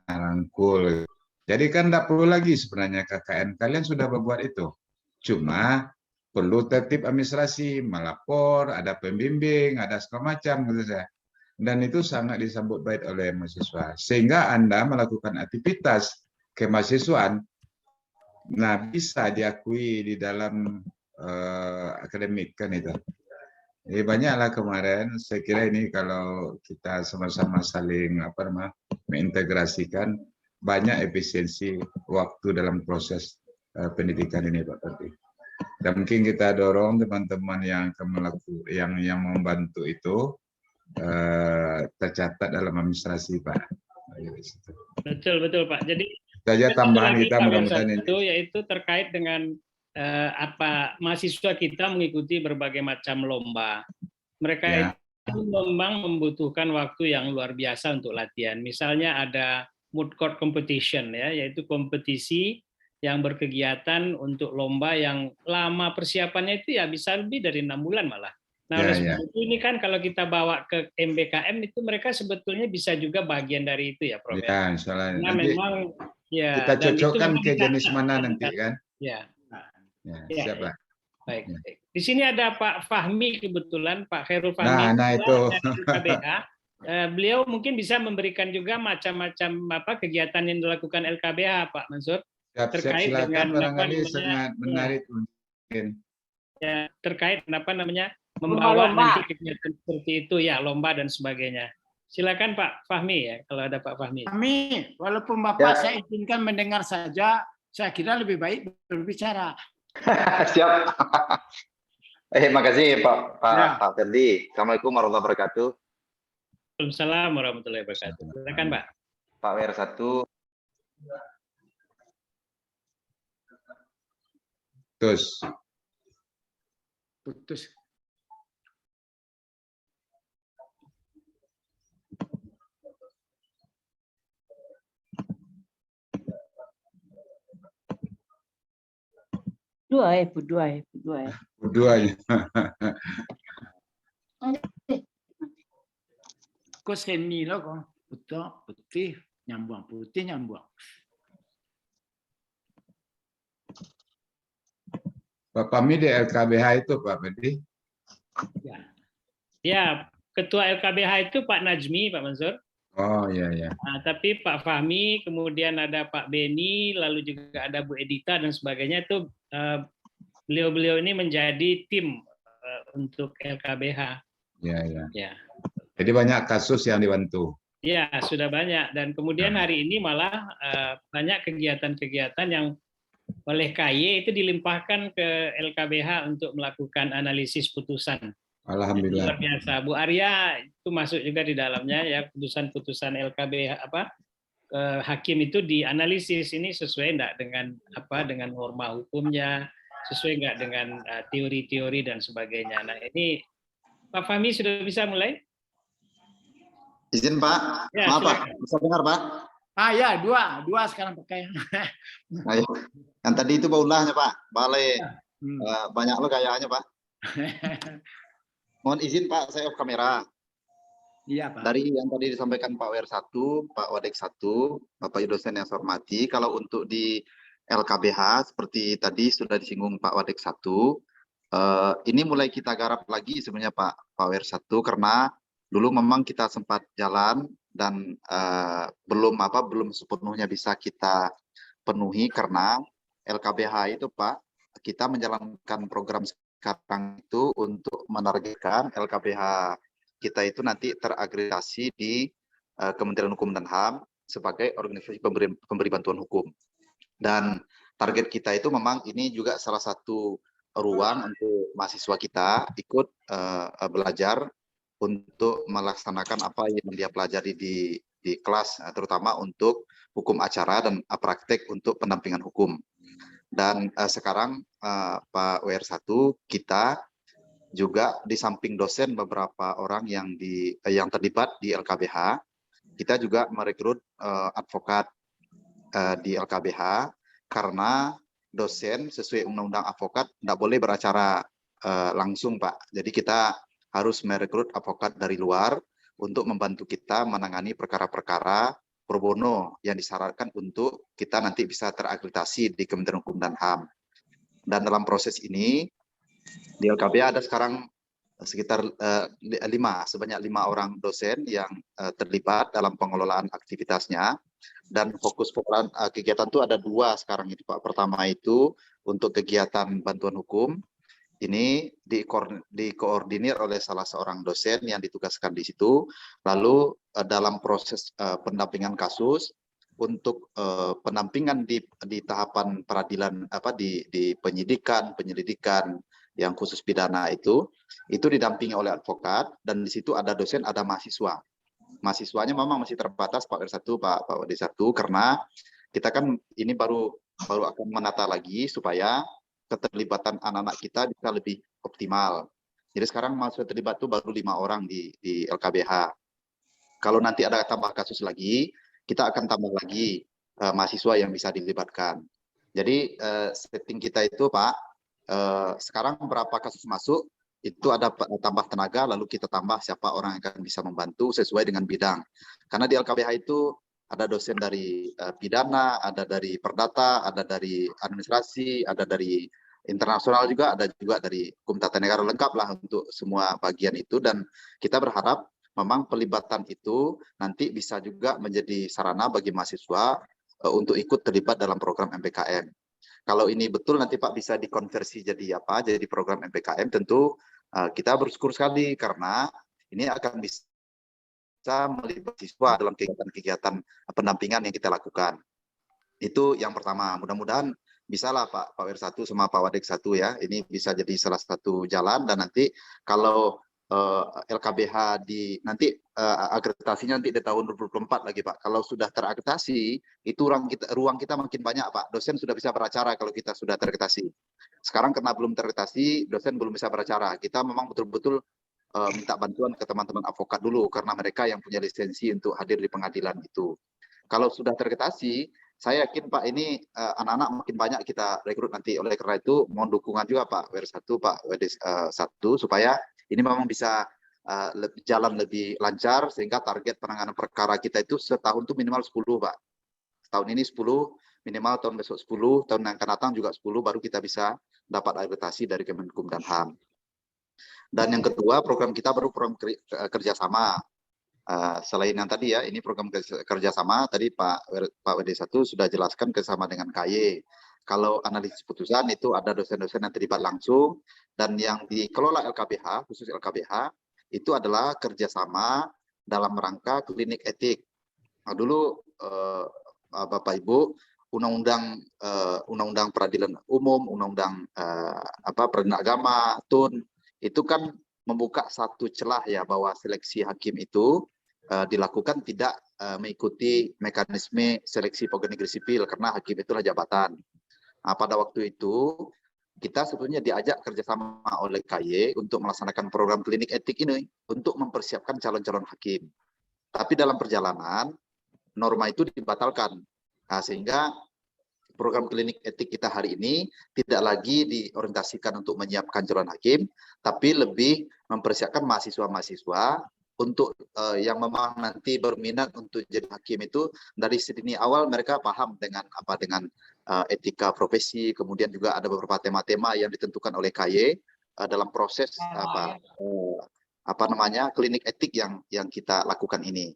[SPEAKER 1] rangkul. Jadi kan tidak perlu lagi sebenarnya KKN. Kalian sudah berbuat itu. Cuma perlu tertib administrasi, melapor, ada pembimbing, ada segala macam gitu saya. Dan itu sangat disambut baik oleh mahasiswa. Sehingga Anda melakukan aktivitas kemahasiswaan, nah bisa diakui di dalam akademik kan itu. Jadi banyaklah kemarin, saya kira ini kalau kita sama-sama saling mengintegrasikan, banyak efisiensi waktu dalam proses pendidikan ini Pak Ferdi. Dan mungkin kita dorong teman-teman yang membantu itu tercatat dalam administrasi Pak.
[SPEAKER 2] Betul Pak. Jadi
[SPEAKER 1] saja tambahan kita mudah-mudahan
[SPEAKER 2] itu yaitu terkait dengan mahasiswa kita mengikuti berbagai macam lomba. Mereka itu memang membutuhkan waktu yang luar biasa untuk latihan. Misalnya ada moot court competition ya, yaitu kompetisi yang berkegiatan untuk lomba yang lama persiapannya itu ya bisa lebih dari 6 bulan malah. Nah, oleh sebab itu ini kan kalau kita bawa ke MBKM itu mereka sebetulnya bisa juga bagian dari itu ya, Prof.
[SPEAKER 1] Ya, insyaallah.
[SPEAKER 2] Nah, memang ya
[SPEAKER 1] kita cocokkan ke jenis mana nanti kan?
[SPEAKER 2] Ya.
[SPEAKER 1] Ya, siap Pak.
[SPEAKER 2] Baik. Di sini ada Pak Fahmi kebetulan, Pak Khairul Fahmi.
[SPEAKER 1] Nah itu.
[SPEAKER 2] LKBH. Beliau mungkin bisa memberikan juga macam-macam kegiatan yang dilakukan LKBH, Pak Mansur.
[SPEAKER 1] Siap,
[SPEAKER 2] terkait
[SPEAKER 1] silakan,
[SPEAKER 2] dengan
[SPEAKER 1] barangkali sangat menarik mungkin.
[SPEAKER 2] ya, terkait apa namanya
[SPEAKER 10] Lomba-lomba.
[SPEAKER 2] membawa nanti kegiatan seperti itu ya, lomba dan sebagainya. Silakan Pak Fahmi ya, kalau ada Pak Fahmi.
[SPEAKER 3] Kami, walaupun Bapak saya izinkan mendengar saja, saya kira lebih baik berbicara.
[SPEAKER 12] Siap. Makasih Pak
[SPEAKER 3] Ya.
[SPEAKER 12] Ferdi. Assalamualaikum warahmatullahi wabarakatuh.
[SPEAKER 2] Waalaikumsalam warahmatullahi wabarakatuh. Silakan Pak.
[SPEAKER 12] Pak WR1.
[SPEAKER 3] Putus.
[SPEAKER 1] Keduanya.
[SPEAKER 3] Kok seni loh kok. Putih, nyambung, putih nyambung.
[SPEAKER 1] Pak Fahmi di LKBH itu Pak Ferdi.
[SPEAKER 2] Ya, Ketua LKBH itu Pak Najmi, Pak Mansur.
[SPEAKER 1] Oh iya ya.
[SPEAKER 2] Nah, tapi Pak Fahmi, kemudian ada Pak Beni, lalu juga ada Bu Edita dan sebagainya itu beliau-beliau ini menjadi tim untuk LKBH.
[SPEAKER 1] Ya ya.
[SPEAKER 2] Ya.
[SPEAKER 1] Jadi banyak kasus yang dibantu.
[SPEAKER 2] Ya, sudah banyak. Dan kemudian hari ini malah banyak kegiatan-kegiatan yang oleh KY itu dilimpahkan ke LKBH untuk melakukan analisis putusan.
[SPEAKER 1] Alhamdulillah.
[SPEAKER 2] Luar biasa. Bu Arya itu masuk juga di dalamnya ya, putusan-putusan LKBH hakim itu dianalisis ini sesuai enggak dengan norma hukumnya, sesuai enggak dengan teori-teori dan sebagainya. Nah, ini Pak Fahmi sudah bisa mulai?
[SPEAKER 12] Izin Pak.
[SPEAKER 2] Ya,
[SPEAKER 12] Maaf Pak,
[SPEAKER 2] silakan.
[SPEAKER 12] bisa dengar Pak?
[SPEAKER 3] Ya, dua sekarang pakai.
[SPEAKER 12] Ayo. Yang tadi itu baulahnya Pak, balai banyak lo kayaknya Pak. Mohon izin Pak, saya off kamera.
[SPEAKER 3] Iya Pak.
[SPEAKER 12] Dari yang tadi disampaikan Pak WR1, Pak Wadek 1, Bapak dosen yang saya hormati, kalau untuk di LKBH seperti tadi sudah disinggung Pak Wadek 1, ini mulai kita garap lagi sebenarnya Pak WR1 karena dulu memang kita sempat jalan dan belum sepenuhnya bisa kita penuhi karena LKBH itu Pak, kita menjalankan program sekarang itu untuk menargetkan LKBH kita itu nanti teragregasi di Kementerian Hukum dan HAM sebagai organisasi pemberi bantuan hukum. Dan target kita itu memang ini juga salah satu ruang untuk mahasiswa kita ikut belajar untuk melaksanakan apa yang dia pelajari di kelas, terutama untuk hukum acara dan praktek untuk pendampingan hukum. Dan sekarang Pak WR1 kita juga di samping dosen beberapa orang yang terlibat di LKBH, kita juga merekrut advokat di LKBH karena dosen sesuai undang-undang advokat tidak boleh beracara langsung Pak. Jadi kita harus merekrut advokat dari luar untuk membantu kita menangani perkara-perkara pro bono yang disyaratkan untuk kita nanti bisa terakreditasi di Kementerian Hukum dan HAM. Dan dalam proses ini di LKBH ada sekarang sekitar sebanyak 5 orang dosen yang terlibat dalam pengelolaan aktivitasnya. Dan fokus kegiatan itu ada 2 sekarang itu Pak. Pertama itu untuk kegiatan bantuan hukum. Ini dikoordinir oleh salah seorang dosen yang ditugaskan di situ. Lalu dalam proses pendampingan kasus untuk pendampingan di tahapan peradilan di penyelidikan yang khusus pidana itu didampingi oleh advokat dan di situ ada dosen, ada mahasiswa. Mahasiswanya memang masih terbatas Pak R1, Pak WD1 karena kita kan ini baru akan menata lagi supaya keterlibatan anak-anak kita bisa lebih optimal. Jadi sekarang mahasiswa terlibat itu baru 5 orang di LKBH. Kalau nanti ada tambah kasus lagi, kita akan tambah lagi mahasiswa yang bisa dilibatkan. Jadi setting kita itu Pak, sekarang berapa kasus masuk, itu ada tambah tenaga, lalu kita tambah siapa orang yang akan bisa membantu sesuai dengan bidang. Karena di LKBH itu ada dosen dari pidana, ada dari perdata, ada dari administrasi, ada dari internasional juga, ada juga dari hukum tata negara, lengkap lah untuk semua bagian itu. Dan kita berharap memang pelibatan itu nanti bisa juga menjadi sarana bagi mahasiswa untuk ikut terlibat dalam program MBKM. Kalau ini betul nanti Pak bisa dikonversi jadi apa? Jadi program MPKM, tentu kita bersyukur sekali karena ini akan bisa melibatkan siswa dalam kegiatan-kegiatan pendampingan yang kita lakukan. Itu yang pertama. Mudah-mudahan bisalah Pak Wer 1 sama Pak Wadek 1 ya. Ini bisa jadi salah satu jalan, dan nanti kalau LKBH nanti akreditasinya nanti di tahun 2024 lagi Pak. Kalau sudah terakreditasi, itu ruang kita makin banyak Pak. Dosen sudah bisa beracara kalau kita sudah terakreditasi. Sekarang karena belum terakreditasi, dosen belum bisa beracara. Kita memang betul-betul minta bantuan ke teman-teman advokat dulu, karena mereka yang punya lisensi untuk hadir di pengadilan itu. Kalau sudah terakreditasi, saya yakin Pak ini anak-anak makin banyak kita rekrut nanti. Oleh karena itu mohon dukungan juga Pak Wer 1, Pak WD 1 supaya ini memang bisa jalan lebih lancar, sehingga target penanganan perkara kita itu setahun itu minimal 10 Pak. Tahun ini 10, minimal tahun besok 10, tahun yang akan datang juga 10, baru kita bisa dapat akreditasi dari Kemenkum dan HAM. Dan yang kedua, program kita baru program kerjasama. Selain yang tadi ya, ini program kerjasama, tadi Pak WD 1 sudah jelaskan kerjasama dengan KY. Kalau analisis putusan itu ada dosen-dosen yang terlibat langsung, dan yang dikelola LKBH, khusus LKBH, itu adalah kerjasama dalam rangka klinik etik. Nah, dulu Bapak Ibu, undang-undang peradilan umum, undang-undang peradilan agama, TUN, itu kan membuka satu celah ya, bahwa seleksi hakim itu dilakukan tidak mengikuti mekanisme seleksi pegawai negeri sipil, karena hakim itulah jabatan. Nah, pada waktu itu kita sebetulnya diajak kerjasama oleh KY untuk melaksanakan program klinik etik ini untuk mempersiapkan calon-calon hakim. Tapi dalam perjalanan norma itu dibatalkan. Nah, sehingga program klinik etik kita hari ini tidak lagi diorientasikan untuk menyiapkan calon hakim, tapi lebih mempersiapkan mahasiswa-mahasiswa untuk yang memang nanti berminat untuk jadi hakim itu dari sedini awal mereka paham dengan etika profesi. Kemudian juga ada beberapa tema-tema yang ditentukan oleh KY dalam proses klinik etik yang kita lakukan ini.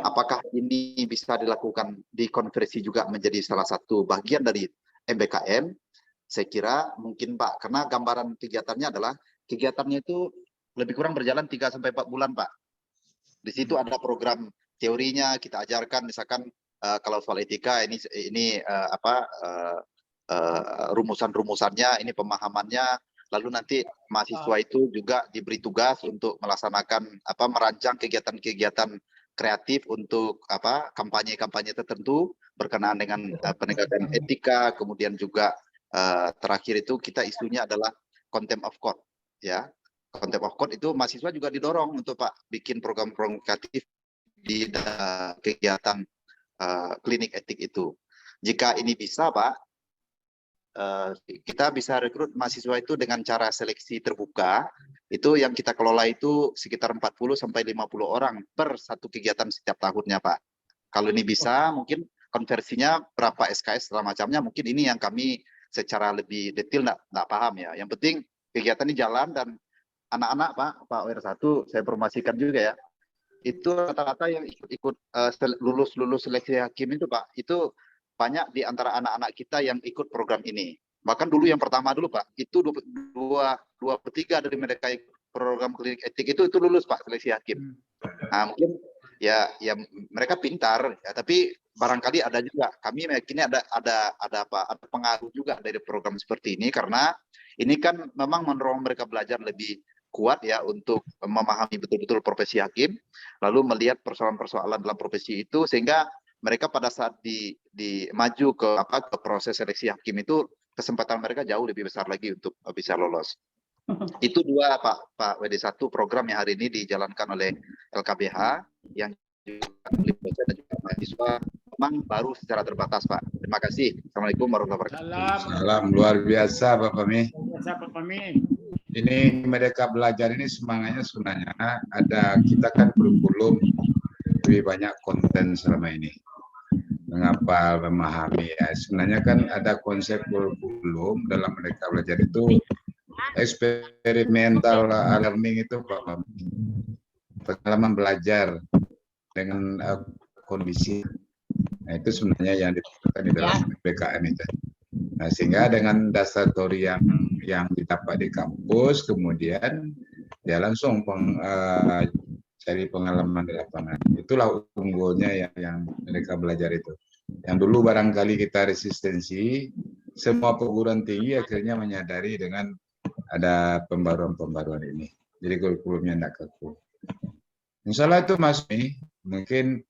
[SPEAKER 12] Apakah ini bisa dilakukan dikonversi juga menjadi salah satu bagian dari MBKM? Saya kira mungkin Pak, karena gambaran kegiatannya adalah kegiatannya itu lebih kurang berjalan 3-4 bulan Pak. Di situ ada program teorinya kita ajarkan, misalkan kalau soal etika ini rumusan-rumusannya, ini pemahamannya. Lalu nanti mahasiswa itu juga diberi tugas untuk melaksanakan merancang kegiatan-kegiatan kreatif untuk kampanye-kampanye tertentu berkenaan dengan penegakan etika. Kemudian juga terakhir itu kita isunya adalah contempt of court ya. Contempt of court itu mahasiswa juga didorong untuk Pak bikin program-program kreatif di kegiatan klinik etik itu. Jika ini bisa Pak, kita bisa rekrut mahasiswa itu dengan cara seleksi terbuka. Itu yang kita kelola itu sekitar 40-50 orang per satu kegiatan setiap tahunnya Pak. Kalau ini bisa, mungkin konversinya berapa SKS segala macamnya, mungkin ini yang kami secara lebih detail nggak paham ya. Yang penting kegiatan ini jalan, dan anak-anak Pak Wer 1 saya informasikan juga ya, itu rata-rata yang ikut lulus seleksi hakim itu Pak, itu banyak di antara anak-anak kita yang ikut program ini. Bahkan dulu yang pertama dulu Pak, itu 2/3 dari mereka ikut program klinik etik itu lulus Pak seleksi hakim. Nah, mungkin ya mereka pintar ya, tapi barangkali ada juga, kami meyakini ada pengaruh juga dari program seperti ini, karena ini kan memang mendorong mereka belajar lebih kuat ya untuk memahami betul-betul profesi hakim, lalu melihat persoalan-persoalan dalam profesi itu, sehingga mereka pada saat maju ke proses seleksi hakim itu kesempatan mereka jauh lebih besar lagi untuk bisa lolos. Itu dua Pak WD 1 program yang hari ini dijalankan oleh LKBH yang juga mahasiswa memang baru secara terbatas Pak. Terima kasih. Assalamualaikum warahmatullahi wabarakatuh.
[SPEAKER 1] Salam luar biasa Pak Fahmi.
[SPEAKER 3] Pak Fahmi.
[SPEAKER 1] Ini Merdeka Belajar ini semangatnya sebenarnya kita kan kurikulum lebih banyak konten selama ini. Mengapa memahami ya, sebenarnya kan ada konsep kurikulum dalam Merdeka Belajar itu eksperimental learning itu Pak Fahmi. Pengalaman belajar dengan kondisi. Nah, itu sebenarnya yang dibutuhkan di dalam BKM itu. Nah, sehingga dengan dasar teori yang didapat di kampus, kemudian dia langsung cari pengalaman di lapangan. Itulah unggulnya yang mereka belajar itu. Yang dulu barangkali kita resistensi, semua perguruan tinggi akhirnya menyadari dengan ada pembaruan-pembaruan ini. Jadi kurikulumnya tidak kaku. Insya Allah itu Mas Mi, mungkin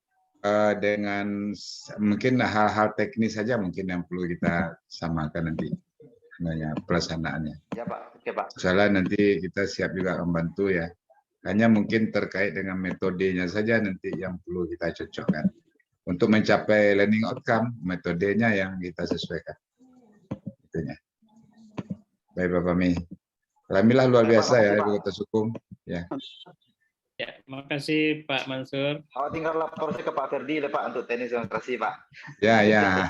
[SPEAKER 1] dengan mungkin hal-hal teknis saja mungkin yang perlu kita samakan nanti pelaksanaannya.
[SPEAKER 12] Ya Pak, oke Pak.
[SPEAKER 1] Misalnya nanti kita siap juga membantu ya. Hanya mungkin terkait dengan metodenya saja nanti yang perlu kita cocokkan. Untuk mencapai learning outcome, metodenya yang kita sesuaikan. Itunya. Baik Bapak Mi. Alhamdulillah luar biasa ya Ibu Ketua Sukum. Ya.
[SPEAKER 2] Ya, terima kasih Pak Mansur.
[SPEAKER 12] Tinggal lapor ke Pak Ferdi Pak untuk teknis demonstrasi Pak.
[SPEAKER 1] Ya.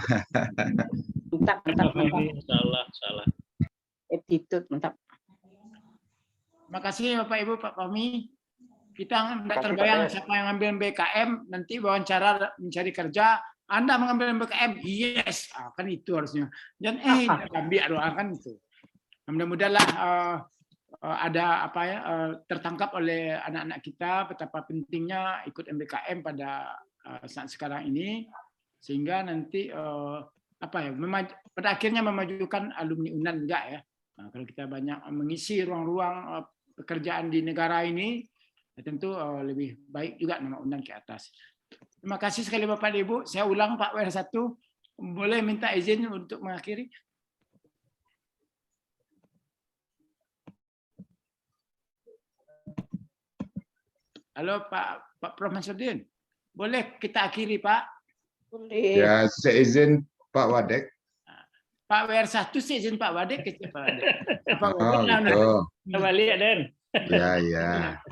[SPEAKER 10] Mantap.
[SPEAKER 2] Insyaallah.
[SPEAKER 10] Attitude, mantap.
[SPEAKER 3] Terima kasih Bapak Ibu, Pak Fahmi. Kita tidak terbayang siapa yang ambil BKM, nanti wawancara mencari kerja, Anda mengambil BKM, yes, kan itu harusnya. Dan ambil kan itu. Mudah-mudahanlah ada tertangkap oleh anak-anak kita betapa pentingnya ikut MBKM pada saat sekarang ini, sehingga nanti pada akhirnya memajukan alumni UNAN juga ya. Nah, kalau kita banyak mengisi ruang-ruang pekerjaan di negara ini, tentu lebih baik juga nama UNAN ke atas. Terima kasih sekali Bapak dan Ibu. Saya ulang Pak WR1, boleh minta izin untuk mengakhiri? Halo Pak Prof. Mansurdin, boleh kita akhiri Pak?
[SPEAKER 10] Boleh.
[SPEAKER 1] Ya, saya izin Pak Wadek.
[SPEAKER 3] Pak WR1 saya izin Pak Wadek ke Pak Wadek.
[SPEAKER 2] Balik Den.
[SPEAKER 1] Ya.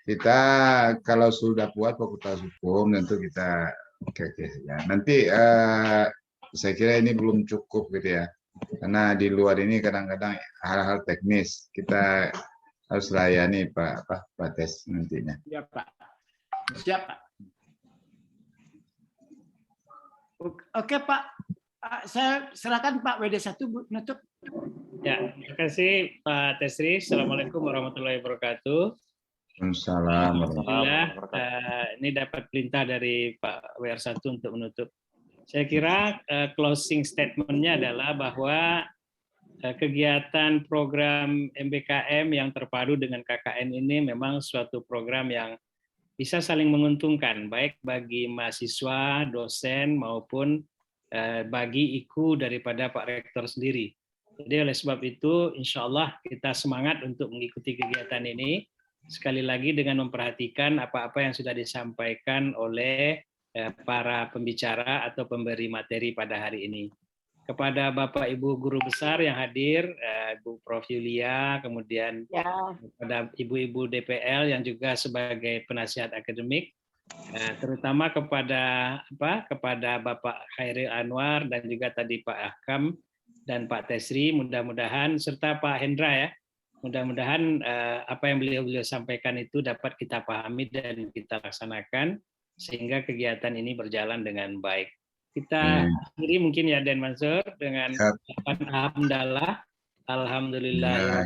[SPEAKER 1] Kita kalau sudah kuat Fakultas Hukum tentu kita oke ya. Nanti saya kira ini belum cukup gitu ya. Karena di luar ini kadang-kadang hal-hal teknis kita harus layani Pak Tes nantinya.
[SPEAKER 3] Ya Pak. Siap Pak. Oke Pak. Saya silakan Pak WD1 menutup.
[SPEAKER 2] Ya, terima kasih Pak Tesri. Assalamualaikum warahmatullahi wabarakatuh. Alhamdulillah, ini dapat perintah dari Pak WR1 untuk menutup. Saya kira closing statement-nya adalah bahwa kegiatan program MBKM yang terpadu dengan KKN ini memang suatu program yang bisa saling menguntungkan, baik bagi mahasiswa, dosen, maupun bagi IKU daripada Pak Rektor sendiri. Jadi oleh sebab itu, insya Allah kita semangat untuk mengikuti kegiatan ini, sekali lagi dengan memperhatikan apa-apa yang sudah disampaikan oleh para pembicara atau pemberi materi pada hari ini. Kepada Bapak Ibu Guru Besar yang hadir, Bu Prof. Yulia, kemudian kepada Ibu-Ibu DPL yang juga sebagai penasihat akademik, terutama kepada Bapak Khairil Anwar dan juga tadi Pak Ahkam dan Pak Tesri, mudah-mudahan serta Pak Hendra ya, mudah-mudahan apa yang beliau sampaikan itu dapat kita pahami dan kita laksanakan sehingga kegiatan ini berjalan dengan baik. Kita akhiri mungkin ya Den Mansur dengan alhamdulillah, alhamdulillah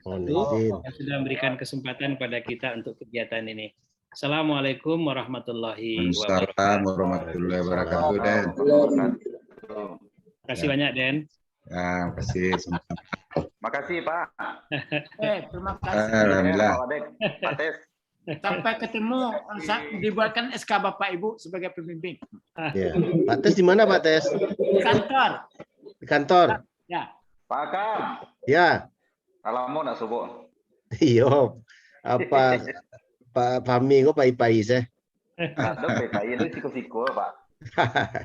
[SPEAKER 2] yang sudah memberikan kesempatan pada kita untuk kegiatan ini. Assalamualaikum warahmatullahi
[SPEAKER 1] wabarakatuh. Den.
[SPEAKER 3] Terima
[SPEAKER 2] kasih banyak Den.
[SPEAKER 1] Ya, kasih.
[SPEAKER 12] Makasih Pak.
[SPEAKER 3] Terima kasih.
[SPEAKER 1] Alhamdulillah.
[SPEAKER 12] Pak Tes.
[SPEAKER 3] Sampai ketemu, dibuatkan SK Bapak Ibu sebagai pemimpin.
[SPEAKER 9] Ya. Pak Tes di mana Pak Tes?
[SPEAKER 3] Di kantor.
[SPEAKER 9] Di kantor.
[SPEAKER 3] Ya.
[SPEAKER 12] Pak Kam.
[SPEAKER 9] Ya.
[SPEAKER 12] Alamu nak subuh.
[SPEAKER 9] Iya. Apa Pak Fahmi kok pai-pai sih?
[SPEAKER 12] Ada PKI itu siko-siko Pak.